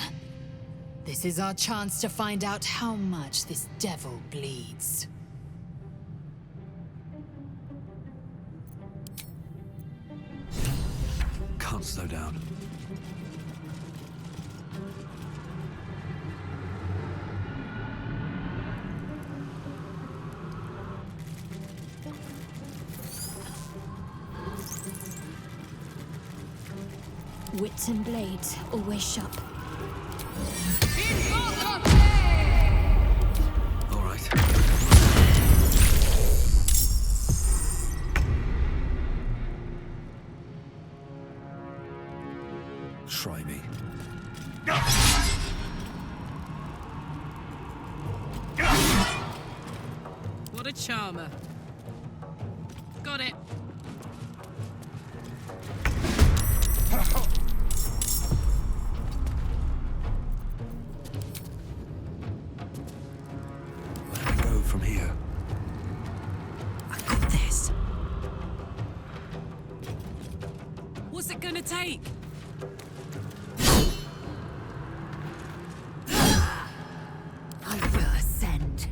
This is our chance to find out how much this devil bleeds. Can't slow down. Wits and blades always sharp. All right. Try me. What a charmer. Got it. Where do we go from here? I got this. What's it gonna take? I will ascend.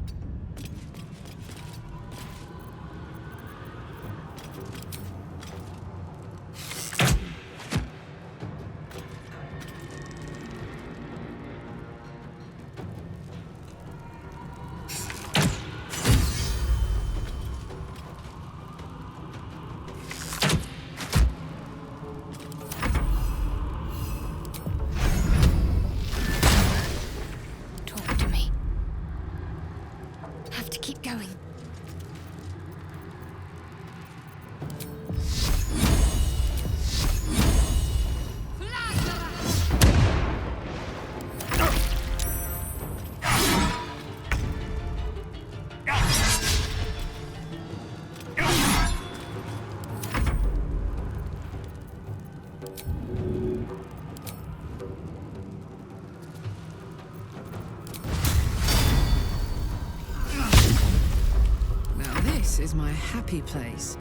Now this is my happy place.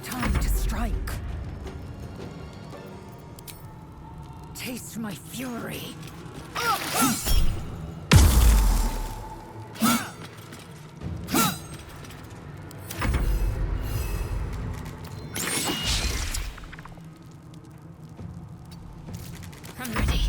Time to strike. Taste my fury. I'm ready.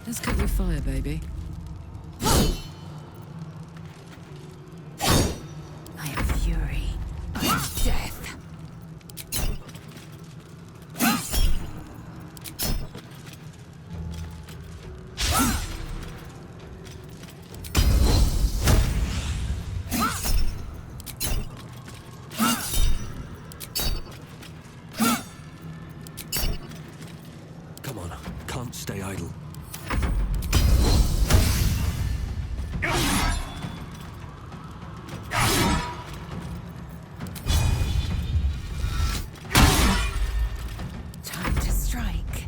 Let's cut your fire, baby. I am fury. I am death. Come on, can't stay idle. Time to strike.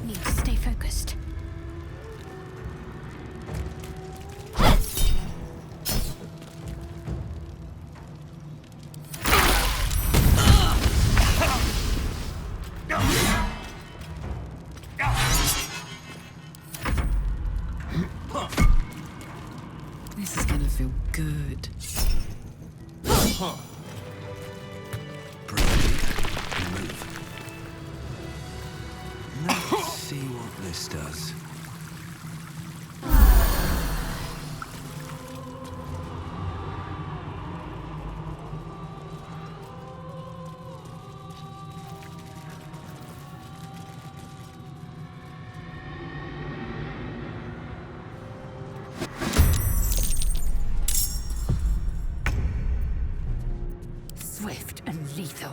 Need to stay focused. This is gonna feel good. Move. Let's see what this does. Swift and lethal.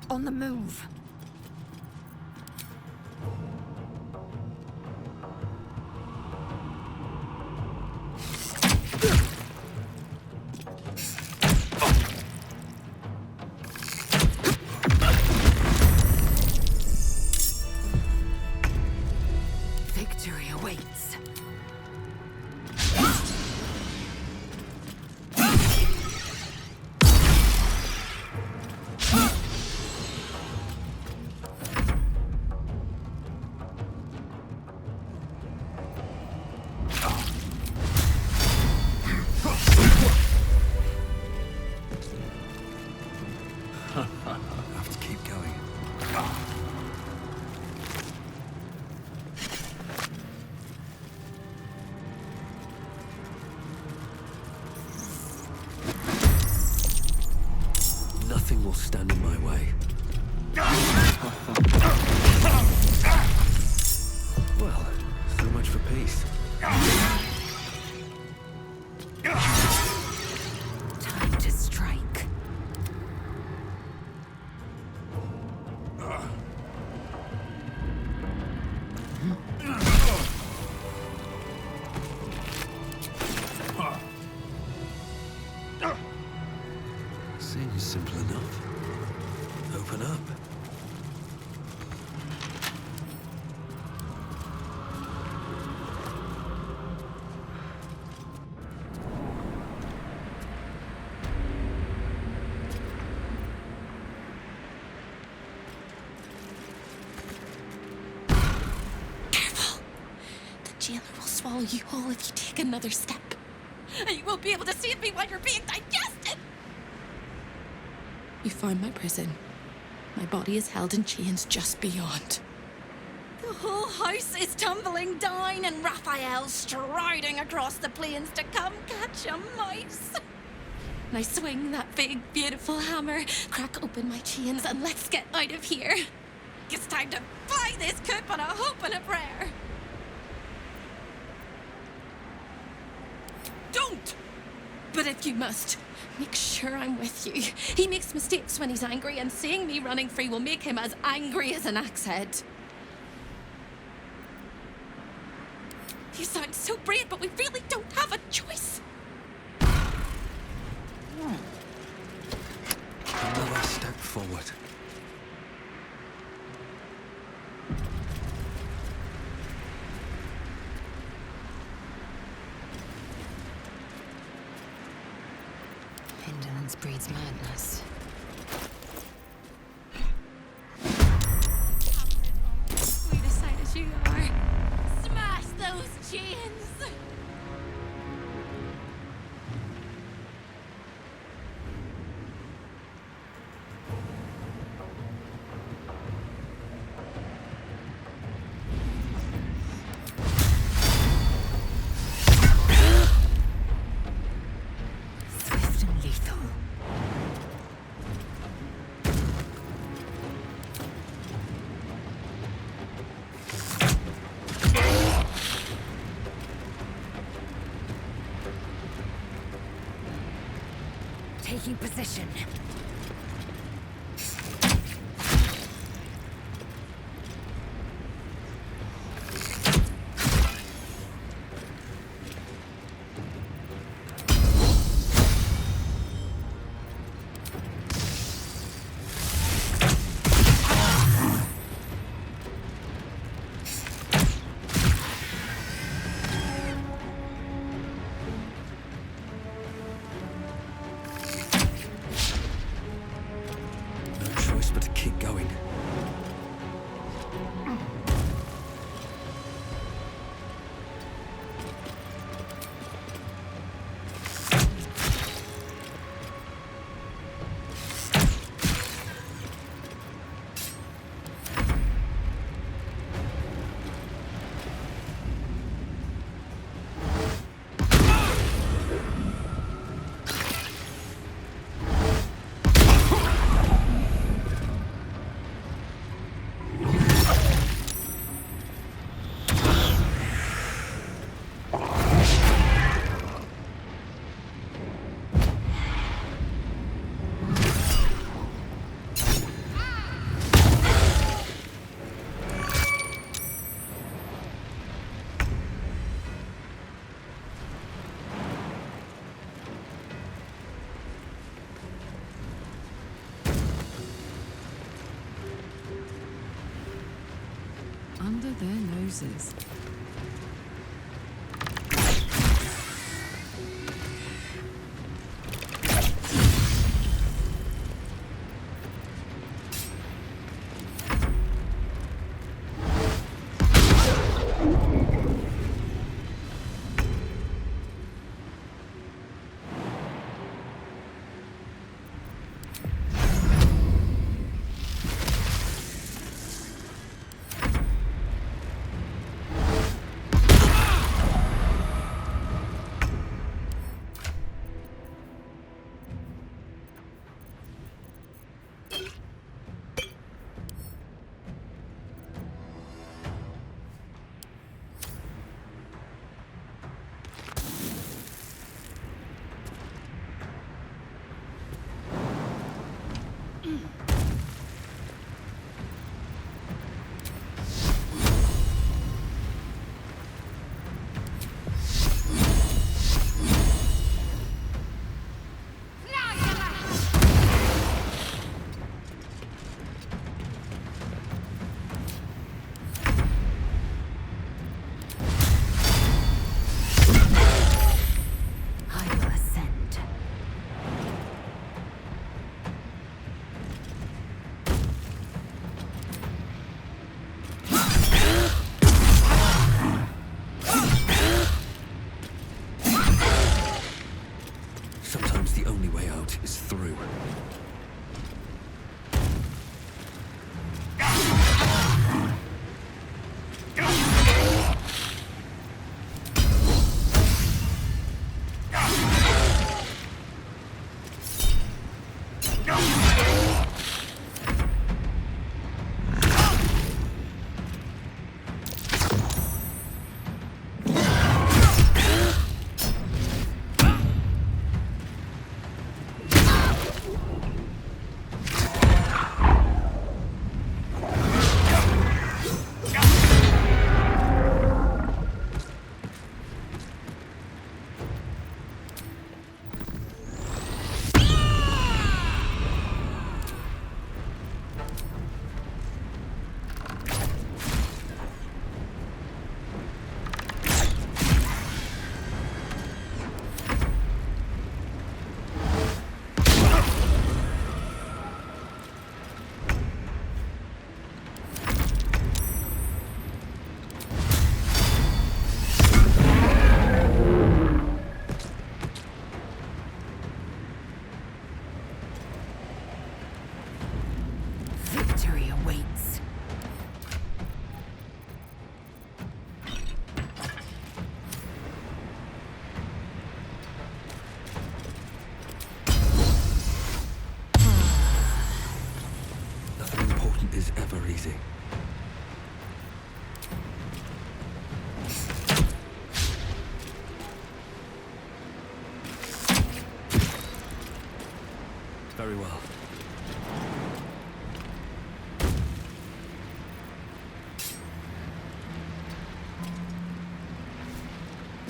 On the move. Victory awaits. jailer will swallow you whole if you take another step. And you won't be able to save me while you're being digested! You found my prison. My body is held in chains just beyond. The whole house is tumbling down and Raphael's striding across the plains to come catch a mouse. Now swing that big, beautiful hammer, crack open my chains, and let's get out of here. It's time to fly this coop on a hope and a prayer. Don't! But if you must, make sure I'm with you. He makes mistakes when he's angry, and seeing me running free will make him as angry as an axe head. You sound so brave, but we really don't have a choice. Another step forward. Indolence breeds madness. Sweet as sight as you are. Smash those chains! Swift and lethal. Taking position. No choice but to keep going. Under their noses. Very well.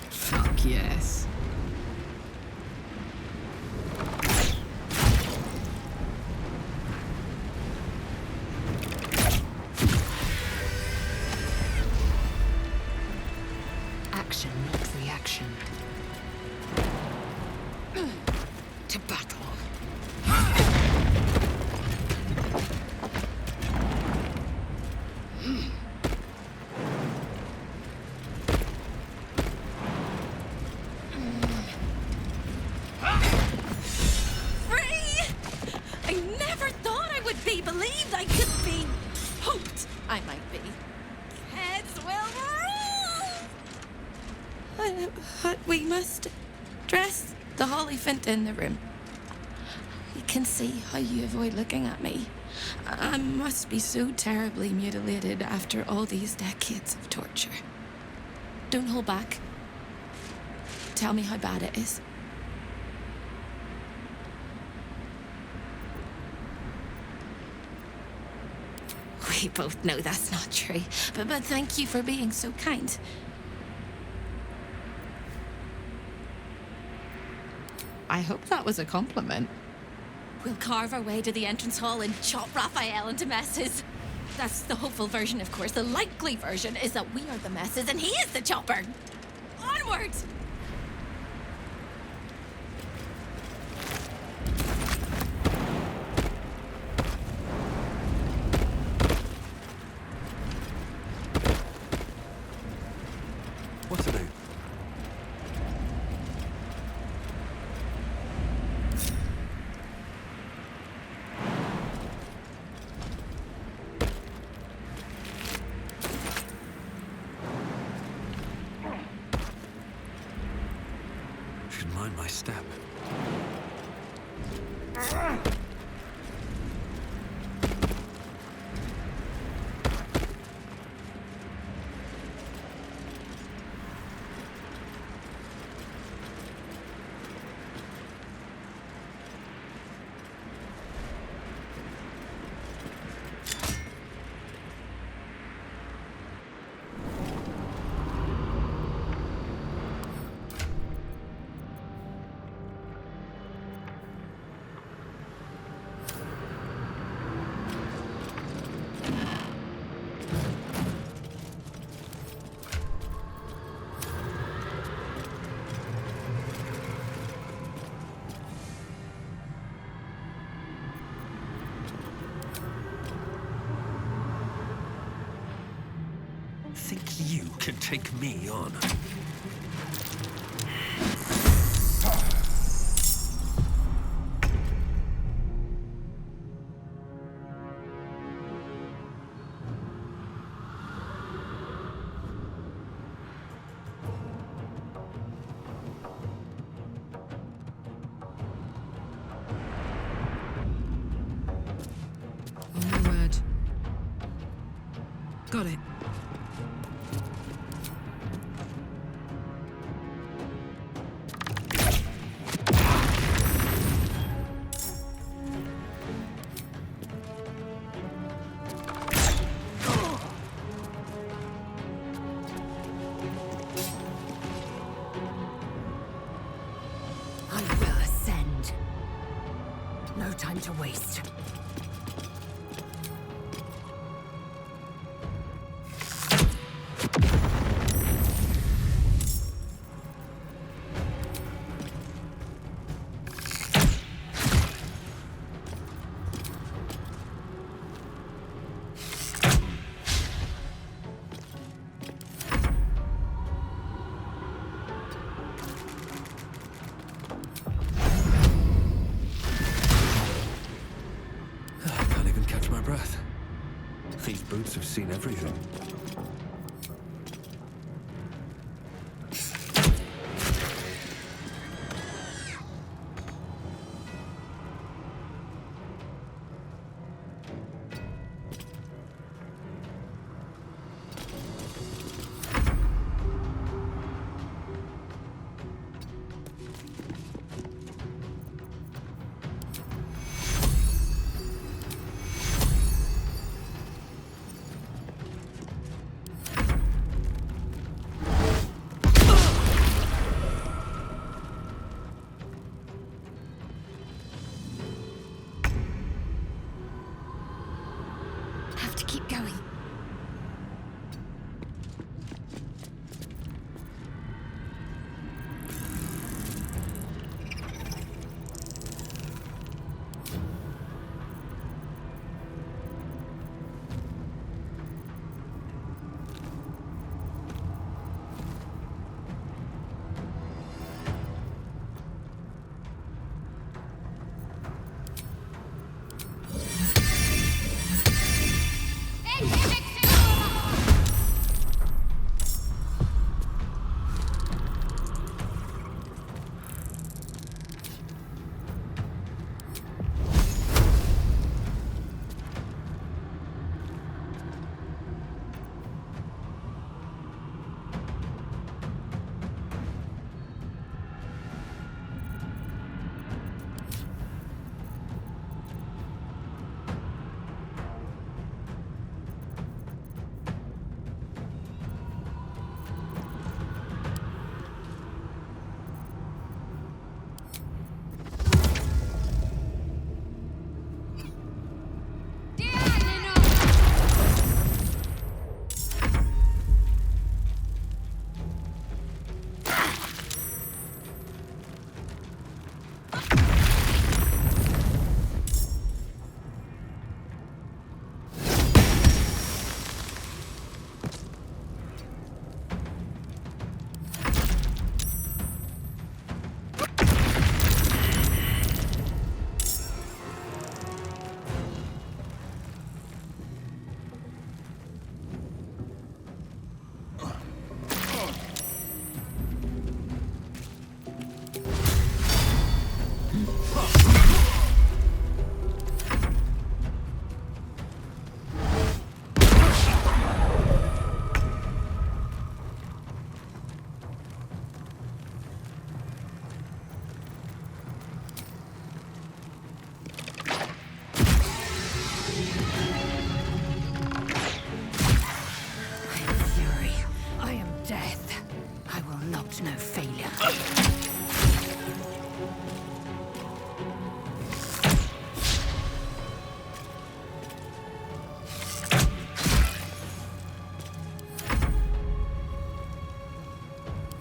Fuck yes. Action, not reaction. To battle. Believed I could be. Hoped I might be. Heads will roll. But we must dress the Hollyphant in the room. I can see how you avoid looking at me. I must be so terribly mutilated after all these decades of torture. Don't hold back. Tell me how bad it is. We both know that's not true, but thank you for being so kind. I hope that was a compliment. We'll carve our way to the entrance hall and chop Rafael into messes. That's the hopeful version, of course. The likely version is that we are the messes and he is the chopper. Onwards! What's her name? Should mind my step. Think you can take me on? Oh my word. Got it. I will ascend. No time to waste. I can't even catch my breath. These boots have seen everything.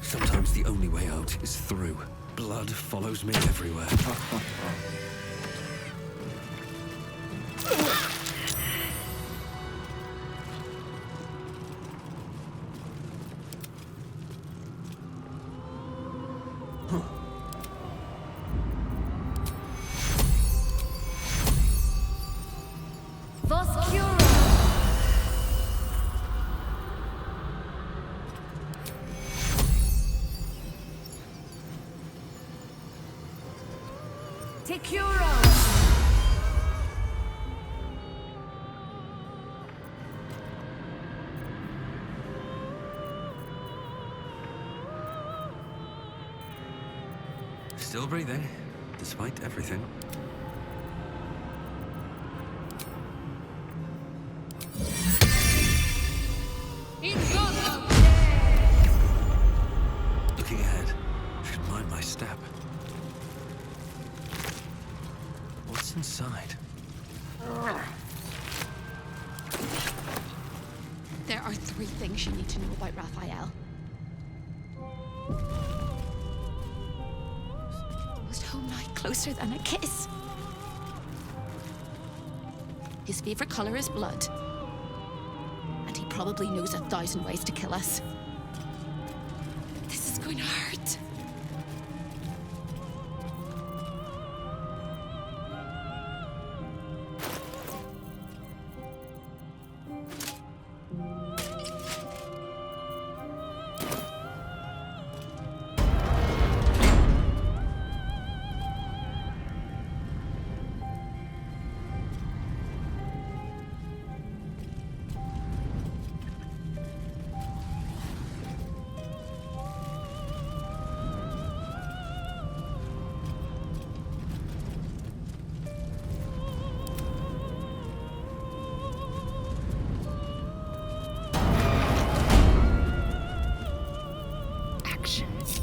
Sometimes the only way out is through. Blood follows me everywhere. Voss Cura! Securo! Still breathing, despite everything. Looking ahead. Should mind my step. What's inside? There are 3 things you need to know about Rafael. Most home night closer than a kiss. His favorite color is blood. And he probably knows 1,000 ways to kill us. This is going to hurt.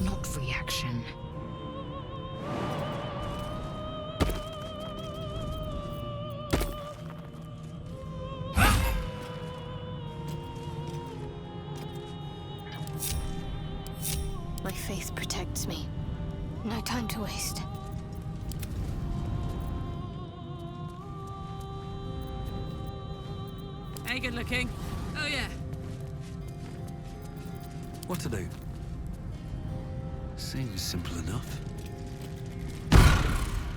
Not reaction. My faith protects me. No time to waste. Hey, good looking. Oh, yeah. What to do? Seems simple enough.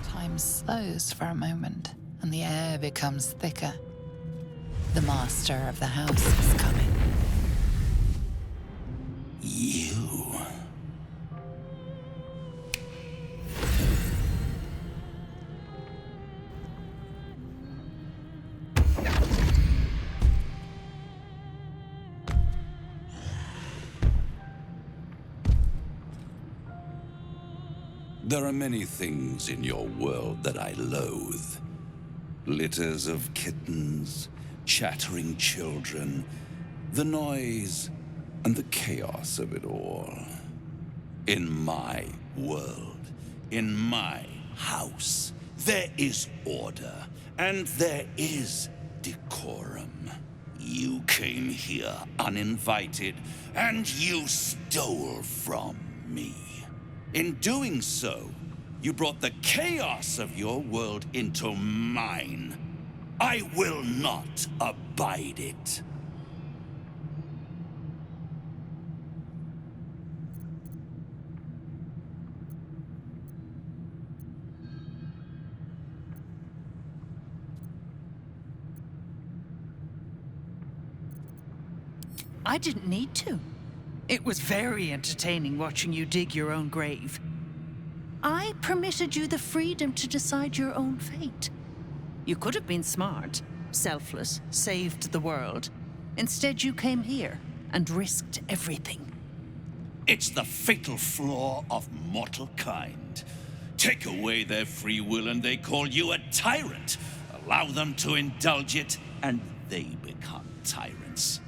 Time slows for a moment, and the air becomes thicker. The master of the house is coming. You. There are many things in your world that I loathe. Litters of kittens, chattering children, the noise and the chaos of it all. In my world, in my house, there is order and there is decorum. You came here uninvited and you stole from me. In doing so, you brought the chaos of your world into mine. I will not abide it. I didn't need to. It was very entertaining watching you dig your own grave. I permitted you the freedom to decide your own fate. You could have been smart, selfless, saved the world. Instead, you came here and risked everything. It's the fatal flaw of mortal kind. Take away their free will and they call you a tyrant. Allow them to indulge it and they become tyrants.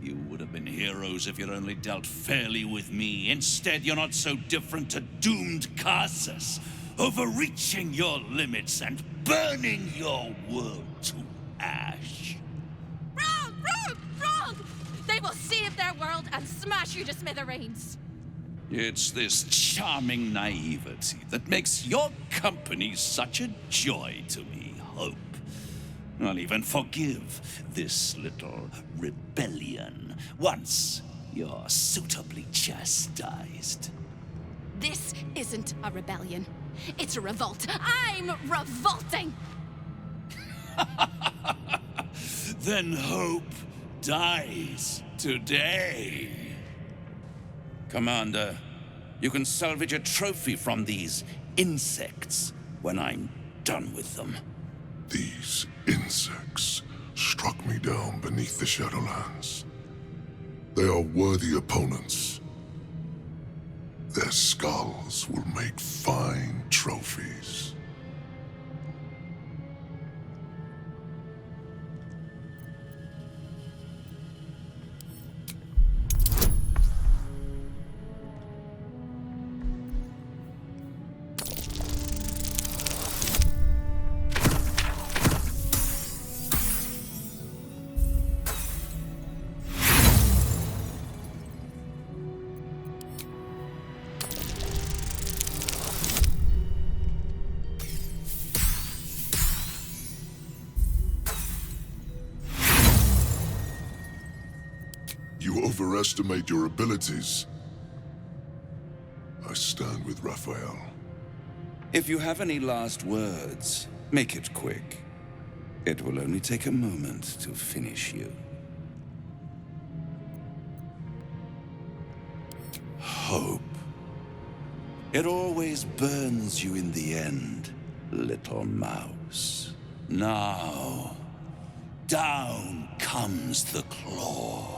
You would have been heroes if you'd only dealt fairly with me. Instead, you're not so different to doomed curses, overreaching your limits and burning your world to ash. Wrong! Wrong! Wrong! They will save their world and smash you to smithereens. It's this charming naivety that makes your company such a joy to me, Hope. I'll even forgive this little rebellion once you're suitably chastised. This isn't a rebellion. It's a revolt. I'm revolting! Then Hope dies today. Commander, you can salvage a trophy from these insects when I'm done with them. These insects struck me down beneath the Shadowlands. They are worthy opponents. Their skulls will make fine trophies. You overestimate your abilities. I stand with Rafael. If you have any last words, make it quick. It will only take a moment to finish you. Hope. It always burns you in the end, little mouse. Now, down comes the claw.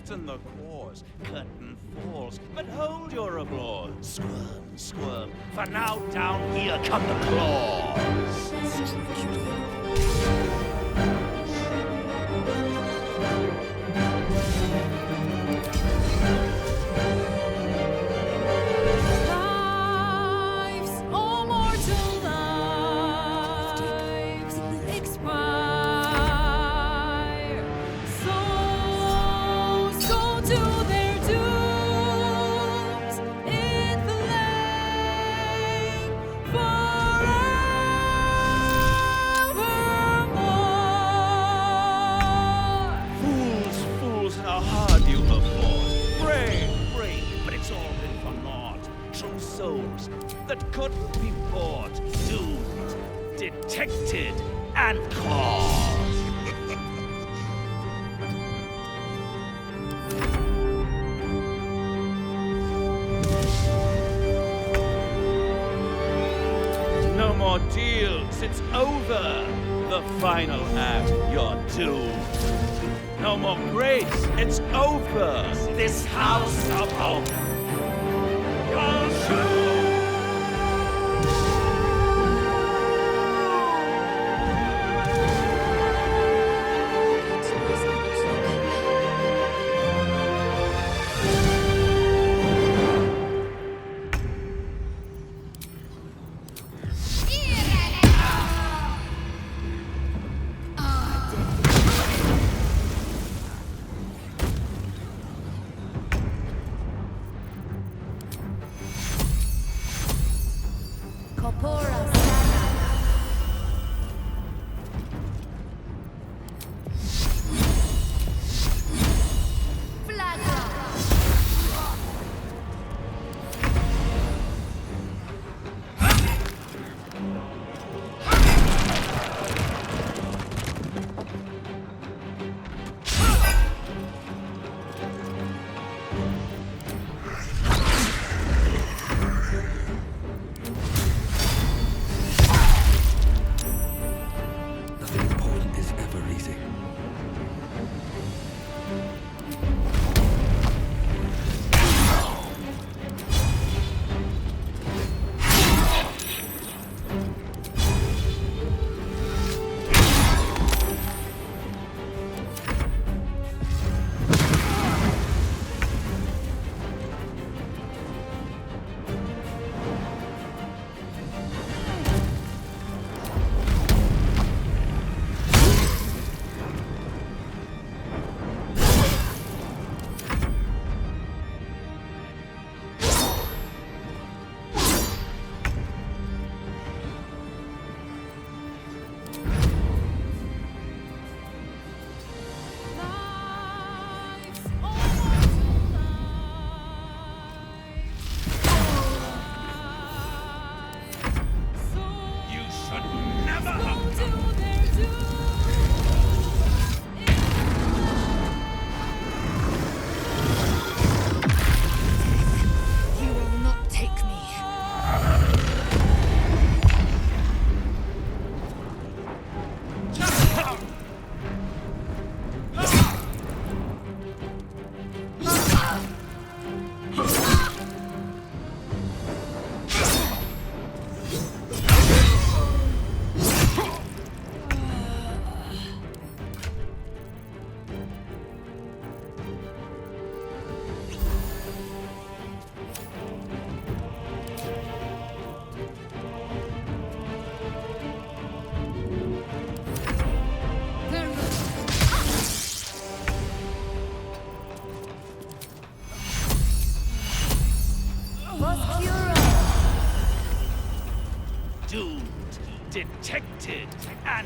In the cause, curtain falls, but hold your applause. Squirm, squirm, for now down here come the claws. Lives, all mortal lives, expire. That couldn't be bought, doomed, detected, and caught. No more deals, it's over. The final act, you're doomed. No more grace, it's over. This house of hope, you're doomed. Doomed, detected, and...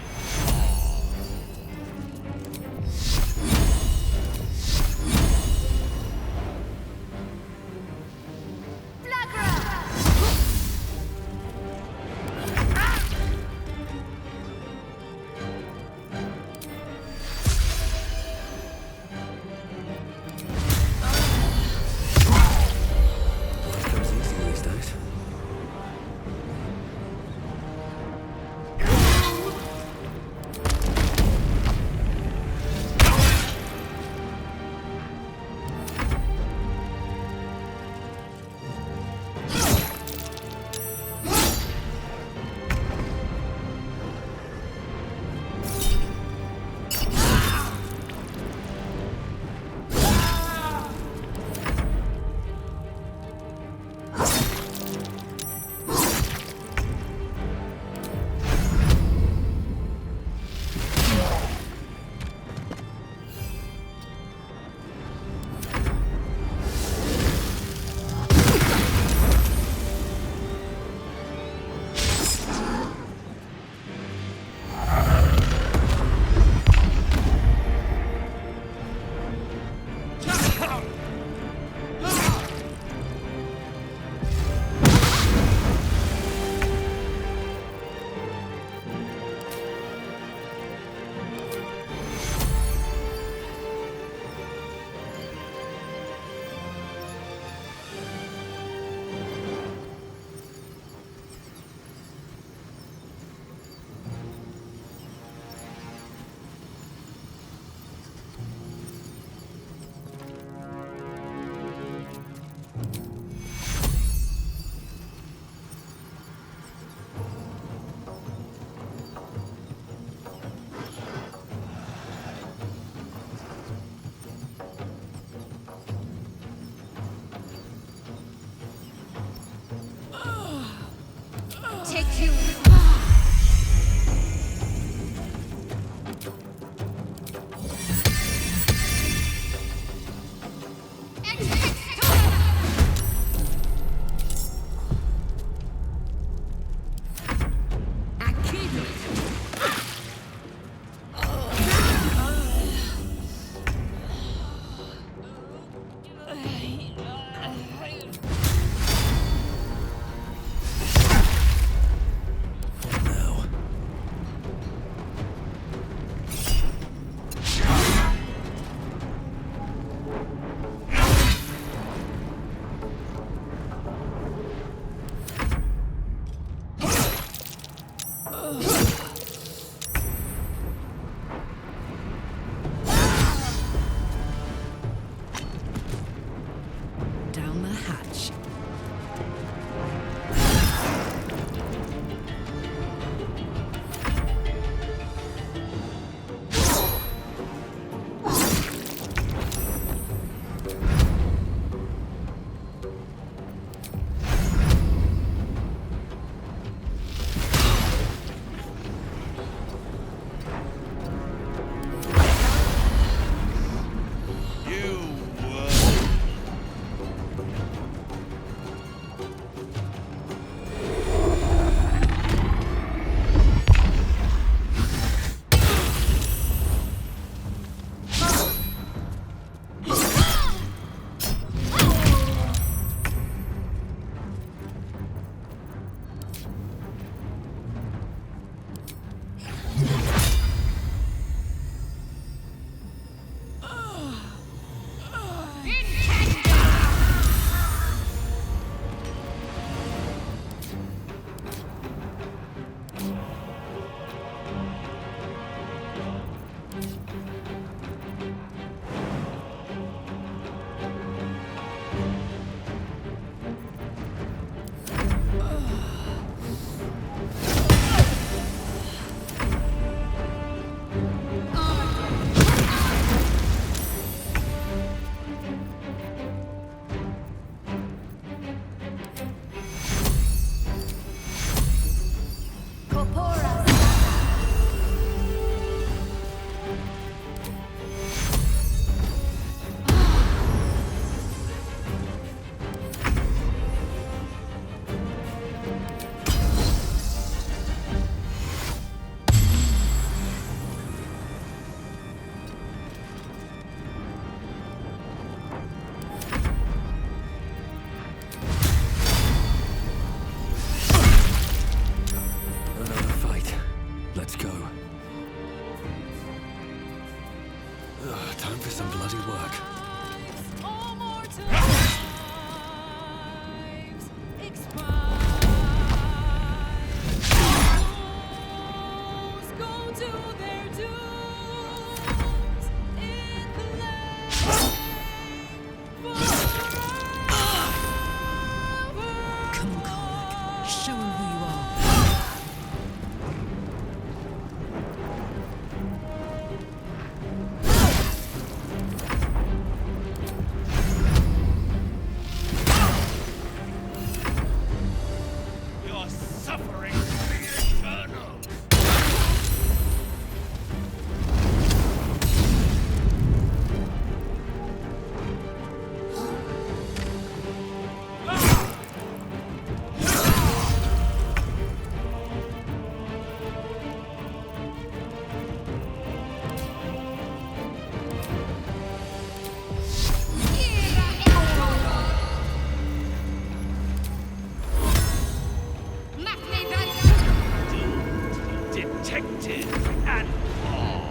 detected at all.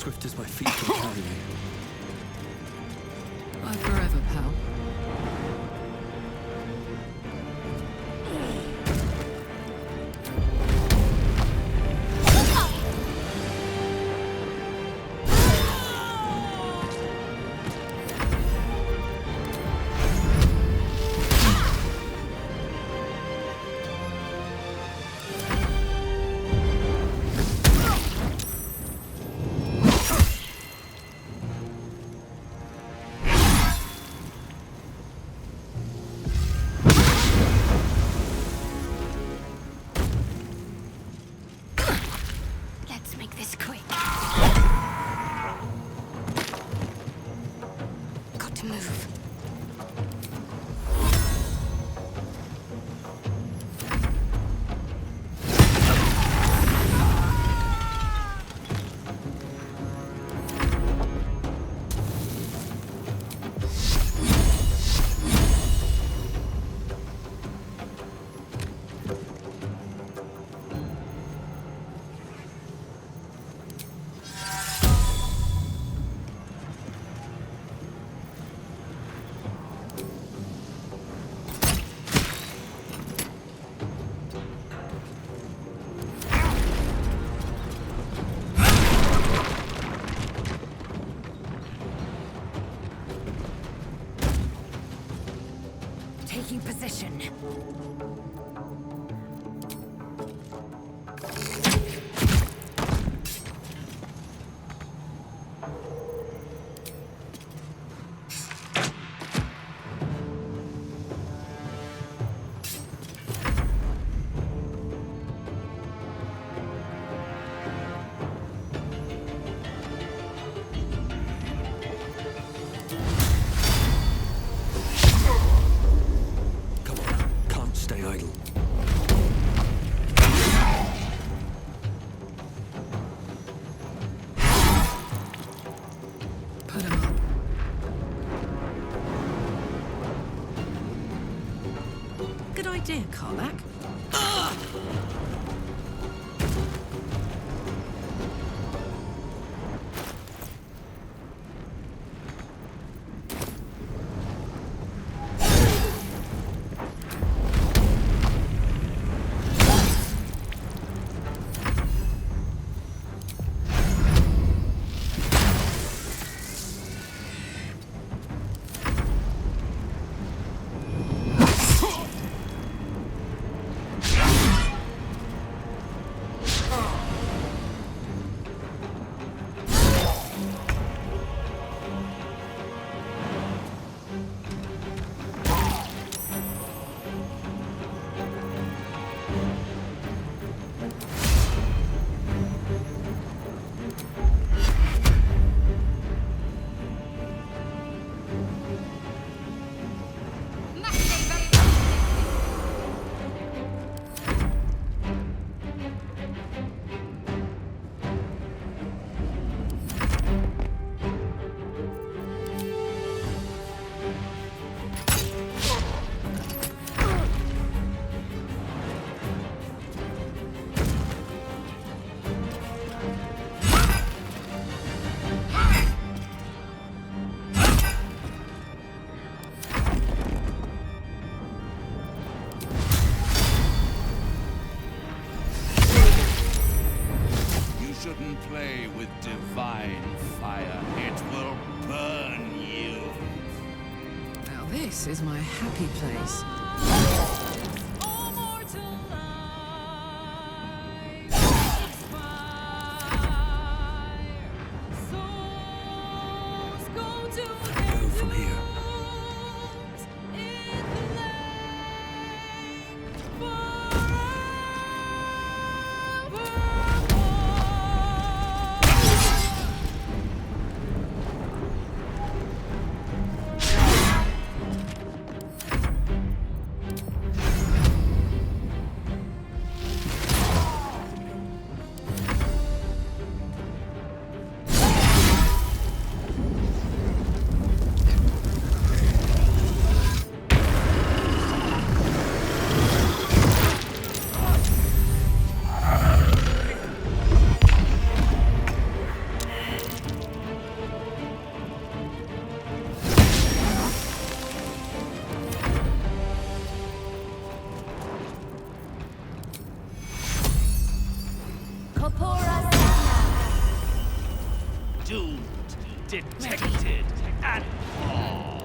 Swift as my feet can carry me. Bye forever, pal. Taking position. Idea, Carmack. with divine fire. It will burn you. Now this is my happy place. Go from here. Doomed, detected, and all.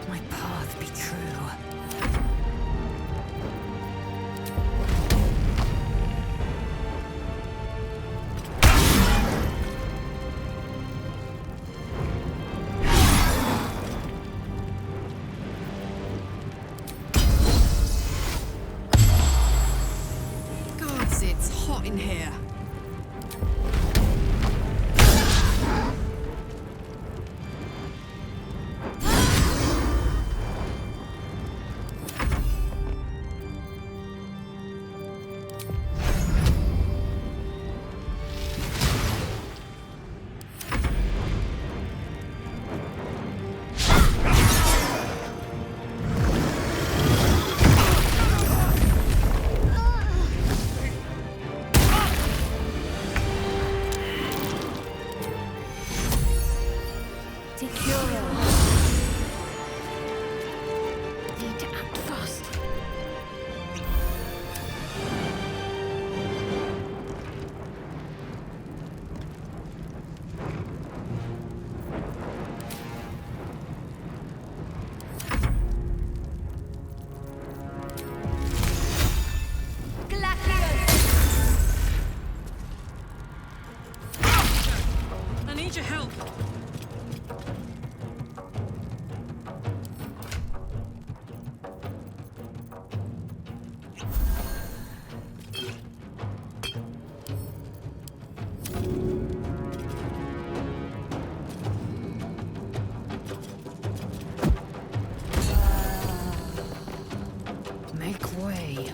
My path be true. Gods, it's hot in here. Need to act fast. I need your help. Make way.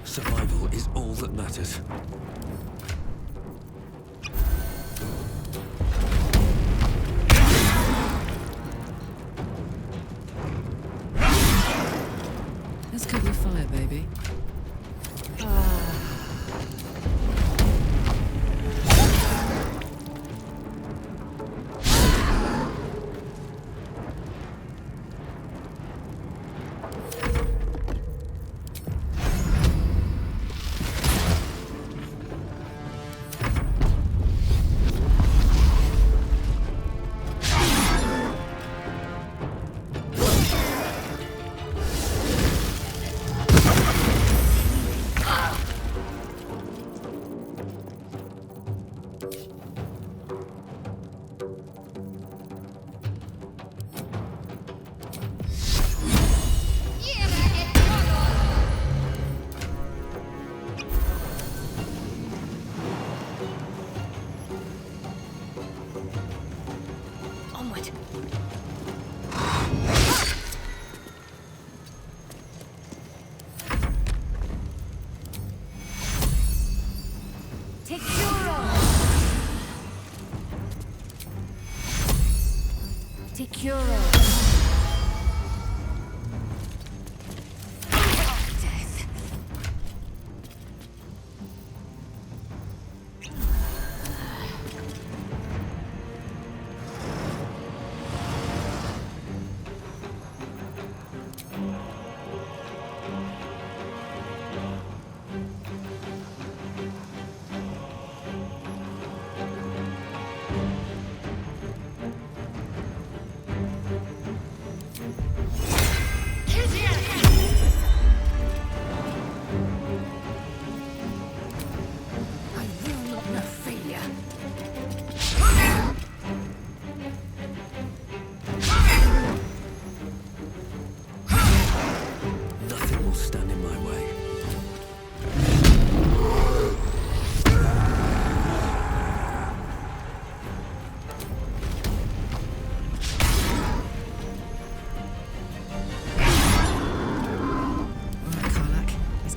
Survival is all that matters. Let's cover your fire, baby.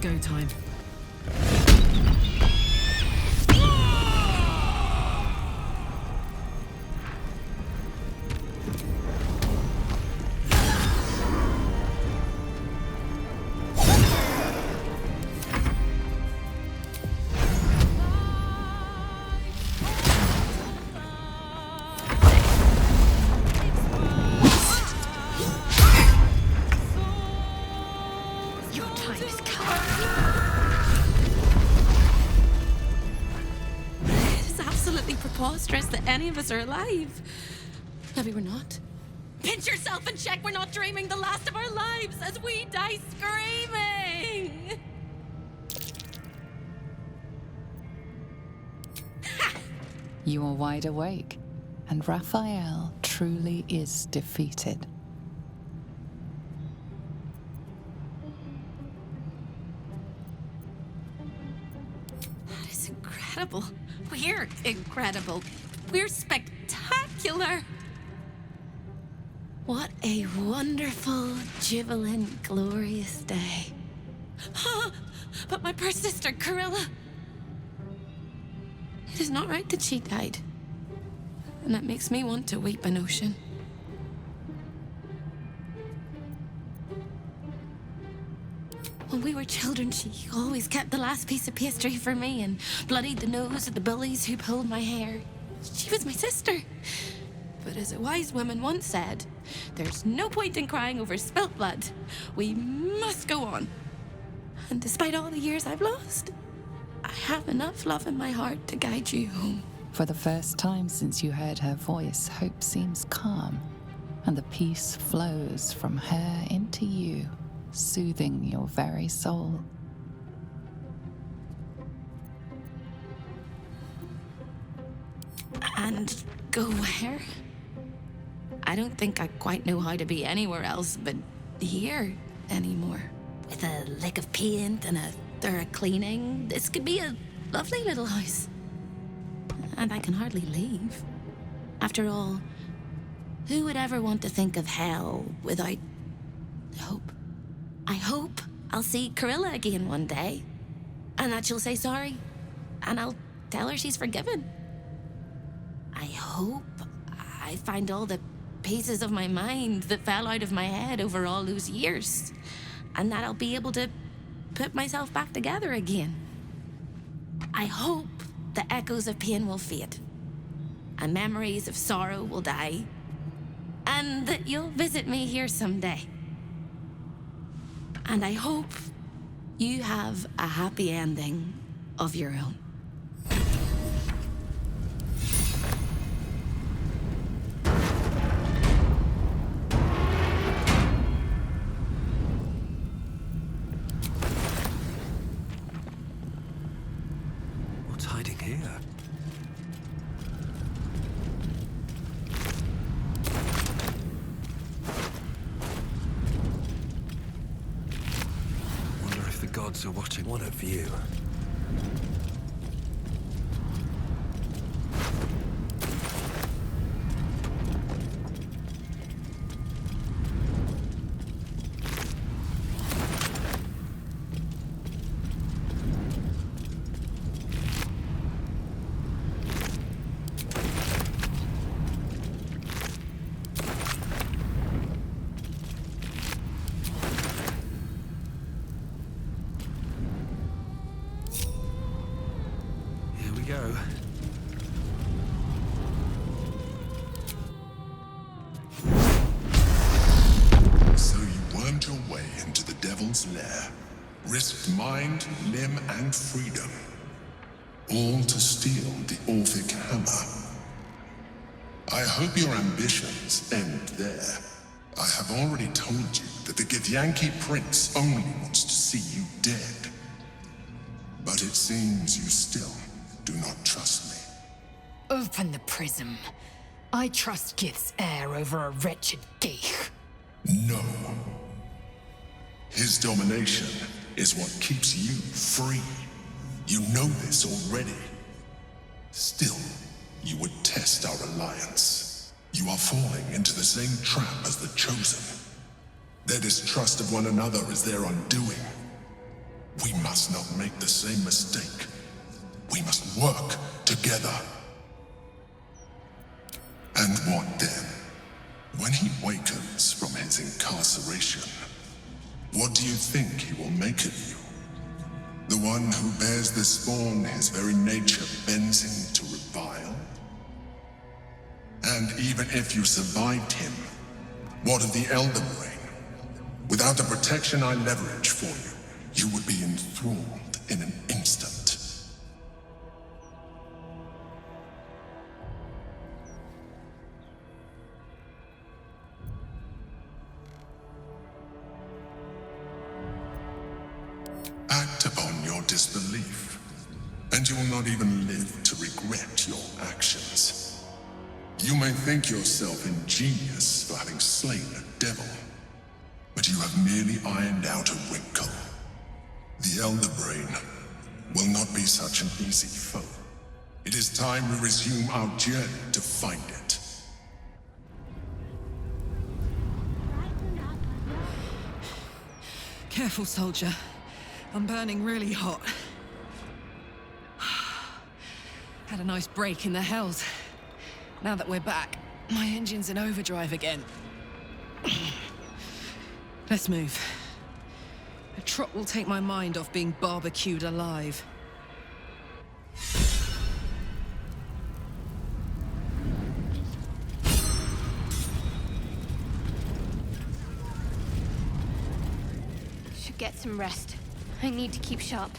go time. That any of us are alive. Maybe we're not. Pinch yourself and check we're not dreaming the last of our lives as we die screaming. You are wide awake, and Rafael truly is defeated. That is incredible. We're incredible. We're spectacular. What a wonderful, jubilant, glorious day. But my poor sister, Corilla. It is not right that she died. And that makes me want to weep an ocean. When we were children, she always kept the last piece of pastry for me and bloodied the nose of the bullies who pulled my hair. She was my sister. But as a wise woman once said, there's no point in crying over spilt blood. We must go on. And despite all the years I've lost, I have enough love in my heart to guide you home. For the first time since you heard her voice, hope seems calm, and the peace flows from her into you, soothing your very soul. And go where? I don't think I quite know how to be anywhere else but here anymore. With a lick of paint and a thorough cleaning, this could be a lovely little house. And I can hardly leave. After all, who would ever want to think of hell without hope? I hope I'll see Corilla again one day, and that she'll say sorry, and I'll tell her she's forgiven. I hope I find all the pieces of my mind that fell out of my head over all those years, and that I'll be able to put myself back together again. I hope the echoes of pain will fade, and memories of sorrow will die, and that you'll visit me here someday. And I hope you have a happy ending of your own. What's hiding here? Gods are watching. What a view. Go. So you wormed your way into the devil's lair, risked mind, limb, and freedom, all to steal the Orphic hammer. I hope your ambitions end there. I have already told you that the Githyanki Prince only wants to see you dead. But it seems you still do not trust me. Open the prism. I trust Gith's heir over a wretched geich. No. His domination is what keeps you free. You know this already. Still, you would test our alliance. You are falling into the same trap as the Chosen. Their distrust of one another is their undoing. We must not make the same mistake. We must work together. And what then? When he wakens from his incarceration, what do you think he will make of you? The one who bears the spawn his very nature bends him to revile? And even if you survived him, what of the Elder Brain? Without the protection I leverage for you, you would be enthralled in an instant. Act upon your disbelief, and you will not even live to regret your actions. You may think yourself ingenious for having slain a devil, but you have merely ironed out a wrinkle. The Elder Brain will not be such an easy foe. It is time we resume our journey to find it. Careful, soldier. I'm burning really hot. Had a nice break in the hells. Now that we're back, my engine's in overdrive again. Let's move. A trot will take my mind off being barbecued alive. Should get some rest. I need to keep sharp.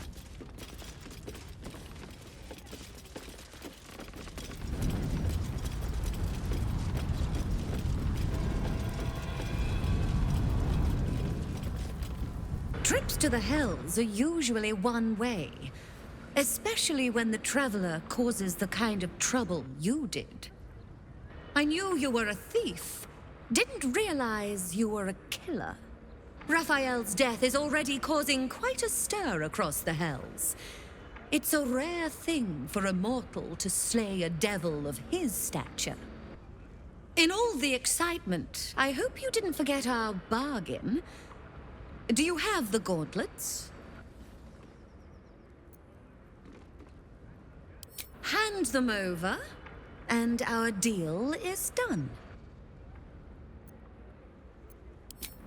Trips to the hells are usually one way, especially when the traveler causes the kind of trouble you did. I knew you were a thief, didn't realize you were a killer. Rafael's death is already causing quite a stir across the hells. It's a rare thing for a mortal to slay a devil of his stature. In all the excitement, I hope you didn't forget our bargain. Do you have the gauntlets? Hand them over, and our deal is done.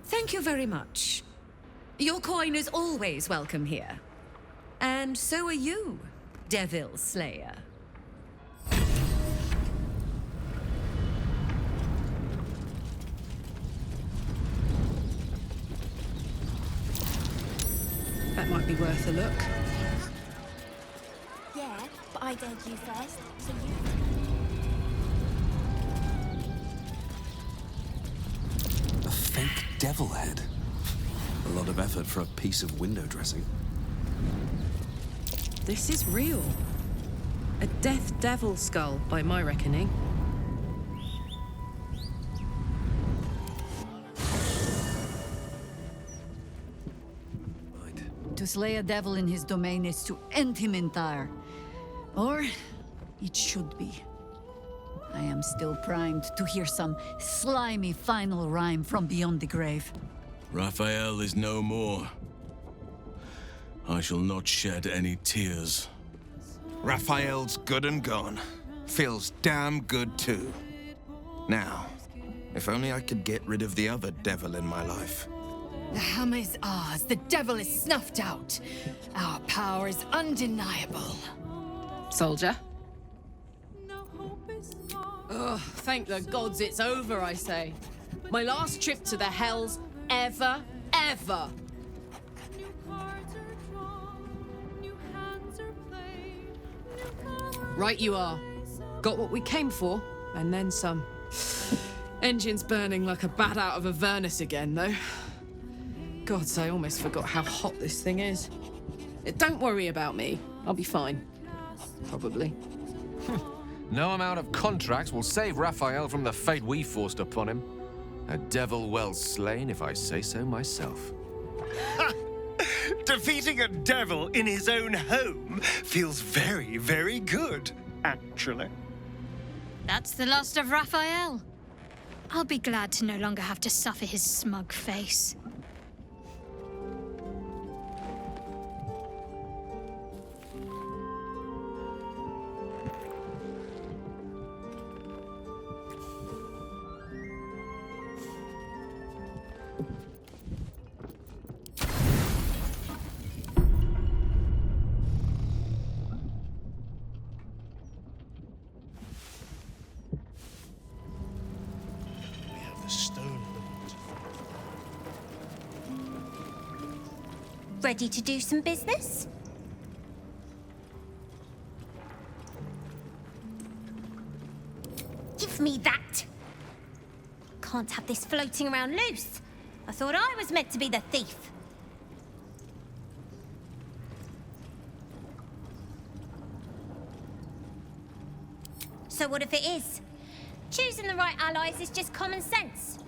Thank you very much. Your coin is always welcome here. And so are you, Devil Slayer. That might be worth a look. Yeah, but I dared you first, so you... A fake devil head. A lot of effort for a piece of window dressing. This is real. A death devil skull, by my reckoning. To slay a devil in his domain is to end him entire. Or it should be. I am still primed to hear some slimy final rhyme from beyond the grave. Rafael is no more. I shall not shed any tears. Rafael's good and gone. Feels damn good too. Now, if only I could get rid of the other devil in my life. The hammer is ours. The devil is snuffed out. Our power is undeniable. Soldier? Ugh, thank the gods it's over, I say. My last trip to the hells ever. Right you are. Got what we came for, and then some. Engine's burning like a bat out of a furnace again, though. Gods, I almost forgot how hot this thing is. Don't worry about me. I'll be fine. Probably. No amount of contracts will save Rafael from the fate we forced upon him. A devil well slain, if I say so myself. Defeating a devil in his own home feels very, very good, actually. That's the last of Rafael. I'll be glad to no longer have to suffer his smug face. Ready to do some business? Give me that! Can't have this floating around loose. I thought I was meant to be the thief. So what if it is? Choosing the right allies is just common sense.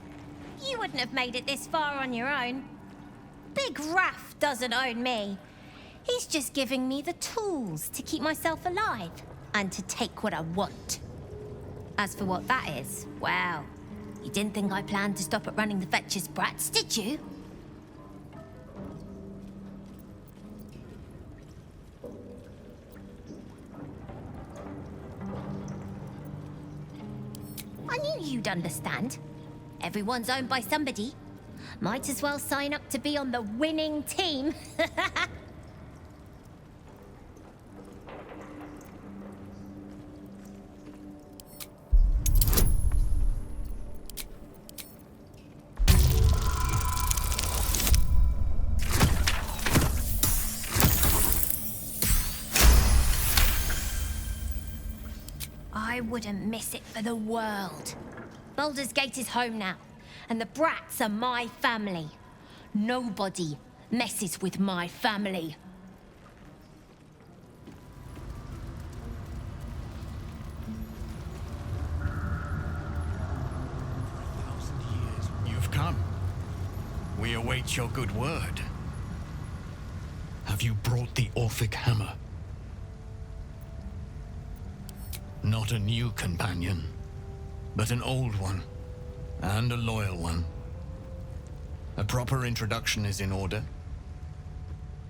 You wouldn't have made it this far on your own. Big Raph doesn't own me. He's just giving me the tools to keep myself alive and to take what I want. As for what that is, well, you didn't think I planned to stop at running the Fetcher's brats, did you? I knew you'd understand. Everyone's owned by somebody. Might as well sign up to be on the winning team. I wouldn't miss it for the world. Baldur's Gate is home now, and the brats are my family. Nobody messes with my family. You've come. We await your good word. Have you brought the Orphic hammer? Not a new companion, but an old one, and a loyal one. A proper introduction is in order,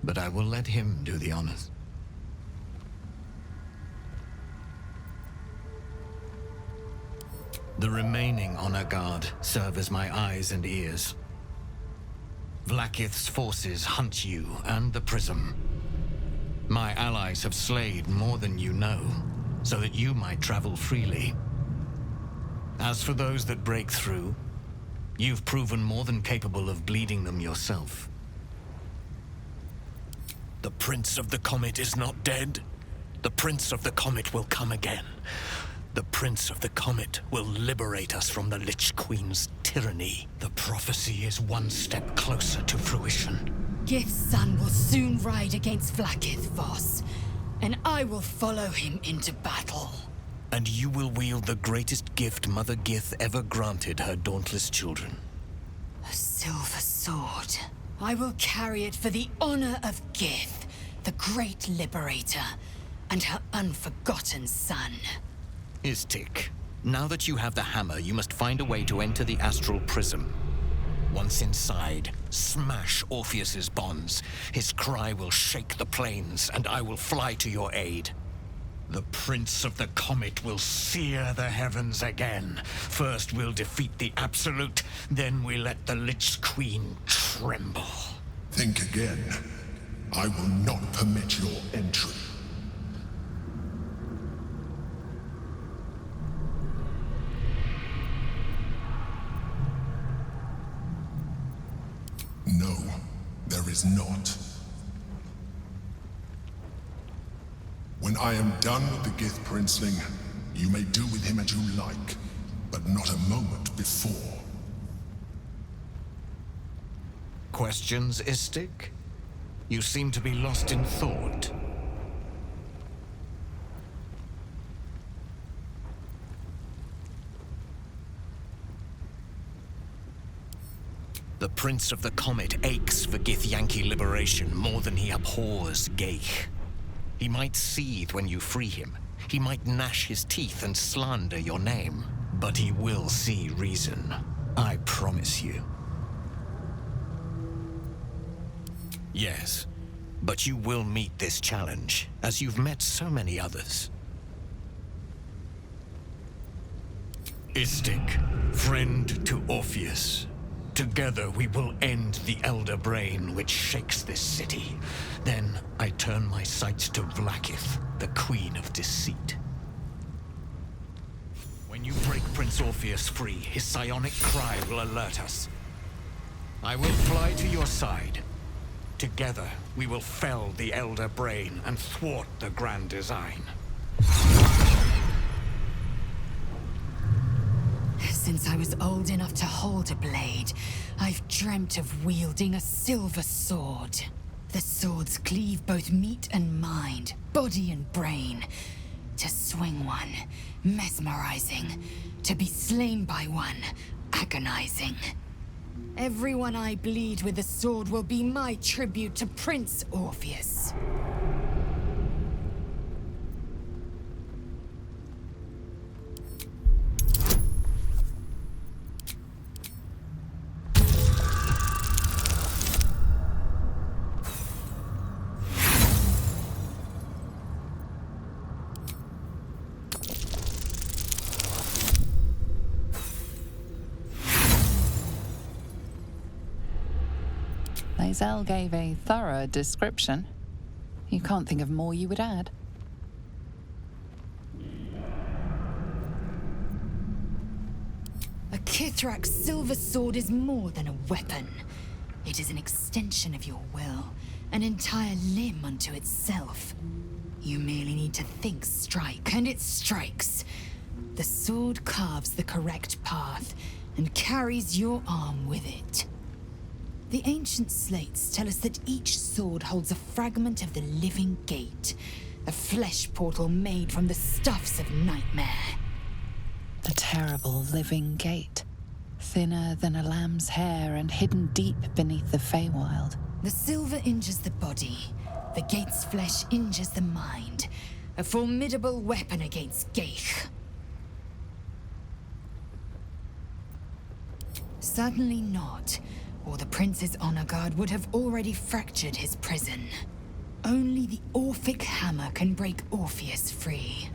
but I will let him do the honors. The remaining honor guard serve as my eyes and ears. Vlaakith's forces hunt you and the prism. My allies have slayed more than you know, so that you might travel freely. As for those that break through, you've proven more than capable of bleeding them yourself. The Prince of the Comet is not dead. The Prince of the Comet will come again. The Prince of the Comet will liberate us from the Lich Queen's tyranny. The prophecy is one step closer to fruition. Gith's son will soon ride against Vlaakith, Voss, and I will follow him into battle. And you will wield the greatest gift Mother Gith ever granted her dauntless children. A silver sword. I will carry it for the honor of Gith, the great liberator, and her unforgotten son. Istik, now that you have the hammer, you must find a way to enter the astral prism. Once inside, smash Orpheus's bonds. His cry will shake the plains, and I will fly to your aid. The Prince of the Comet will sear the heavens again. First we'll defeat the Absolute, then we let the Lich Queen tremble. Think again. I will not permit your entry. No, there is not. When I am done with the Gith Princeling, you may do with him as you like, but not a moment before. Questions, Istik? You seem to be lost in thought. The Prince of the Comet aches for Githyanki liberation more than he abhors Geich. He might seethe when you free him. He might gnash his teeth and slander your name. But he will see reason. I promise you. Yes, but you will meet this challenge, as you've met so many others. Istik, friend to Orpheus. Together we will end the Elder Brain which shakes this city. Then I turn my sights to Vlaakith, the Queen of Deceit. When you break Prince Orpheus free, his psionic cry will alert us. I will fly to your side. Together, we will fell the Elder Brain and thwart the grand design. Since I was old enough to hold a blade, I've dreamt of wielding a silver sword. The swords cleave both meat and mind, body and brain. To swing one, mesmerizing. To be slain by one, agonizing. Everyone I bleed with the sword will be my tribute to Prince Orpheus. Lae'zel gave a thorough description. You can't think of more you would add. A Kithrak's silver sword is more than a weapon. It is an extension of your will, an entire limb unto itself. You merely need to think strike, and it strikes. The sword carves the correct path, and carries your arm with it. The ancient slates tell us that each sword holds a fragment of the living gate, a flesh portal made from the stuffs of nightmare. A terrible living gate, thinner than a lamb's hair and hidden deep beneath the Feywild. The silver injures the body, the gate's flesh injures the mind, a formidable weapon against Geich. Certainly not. Or the Prince's honor guard would have already fractured his prison. Only the Orphic hammer can break Orpheus free.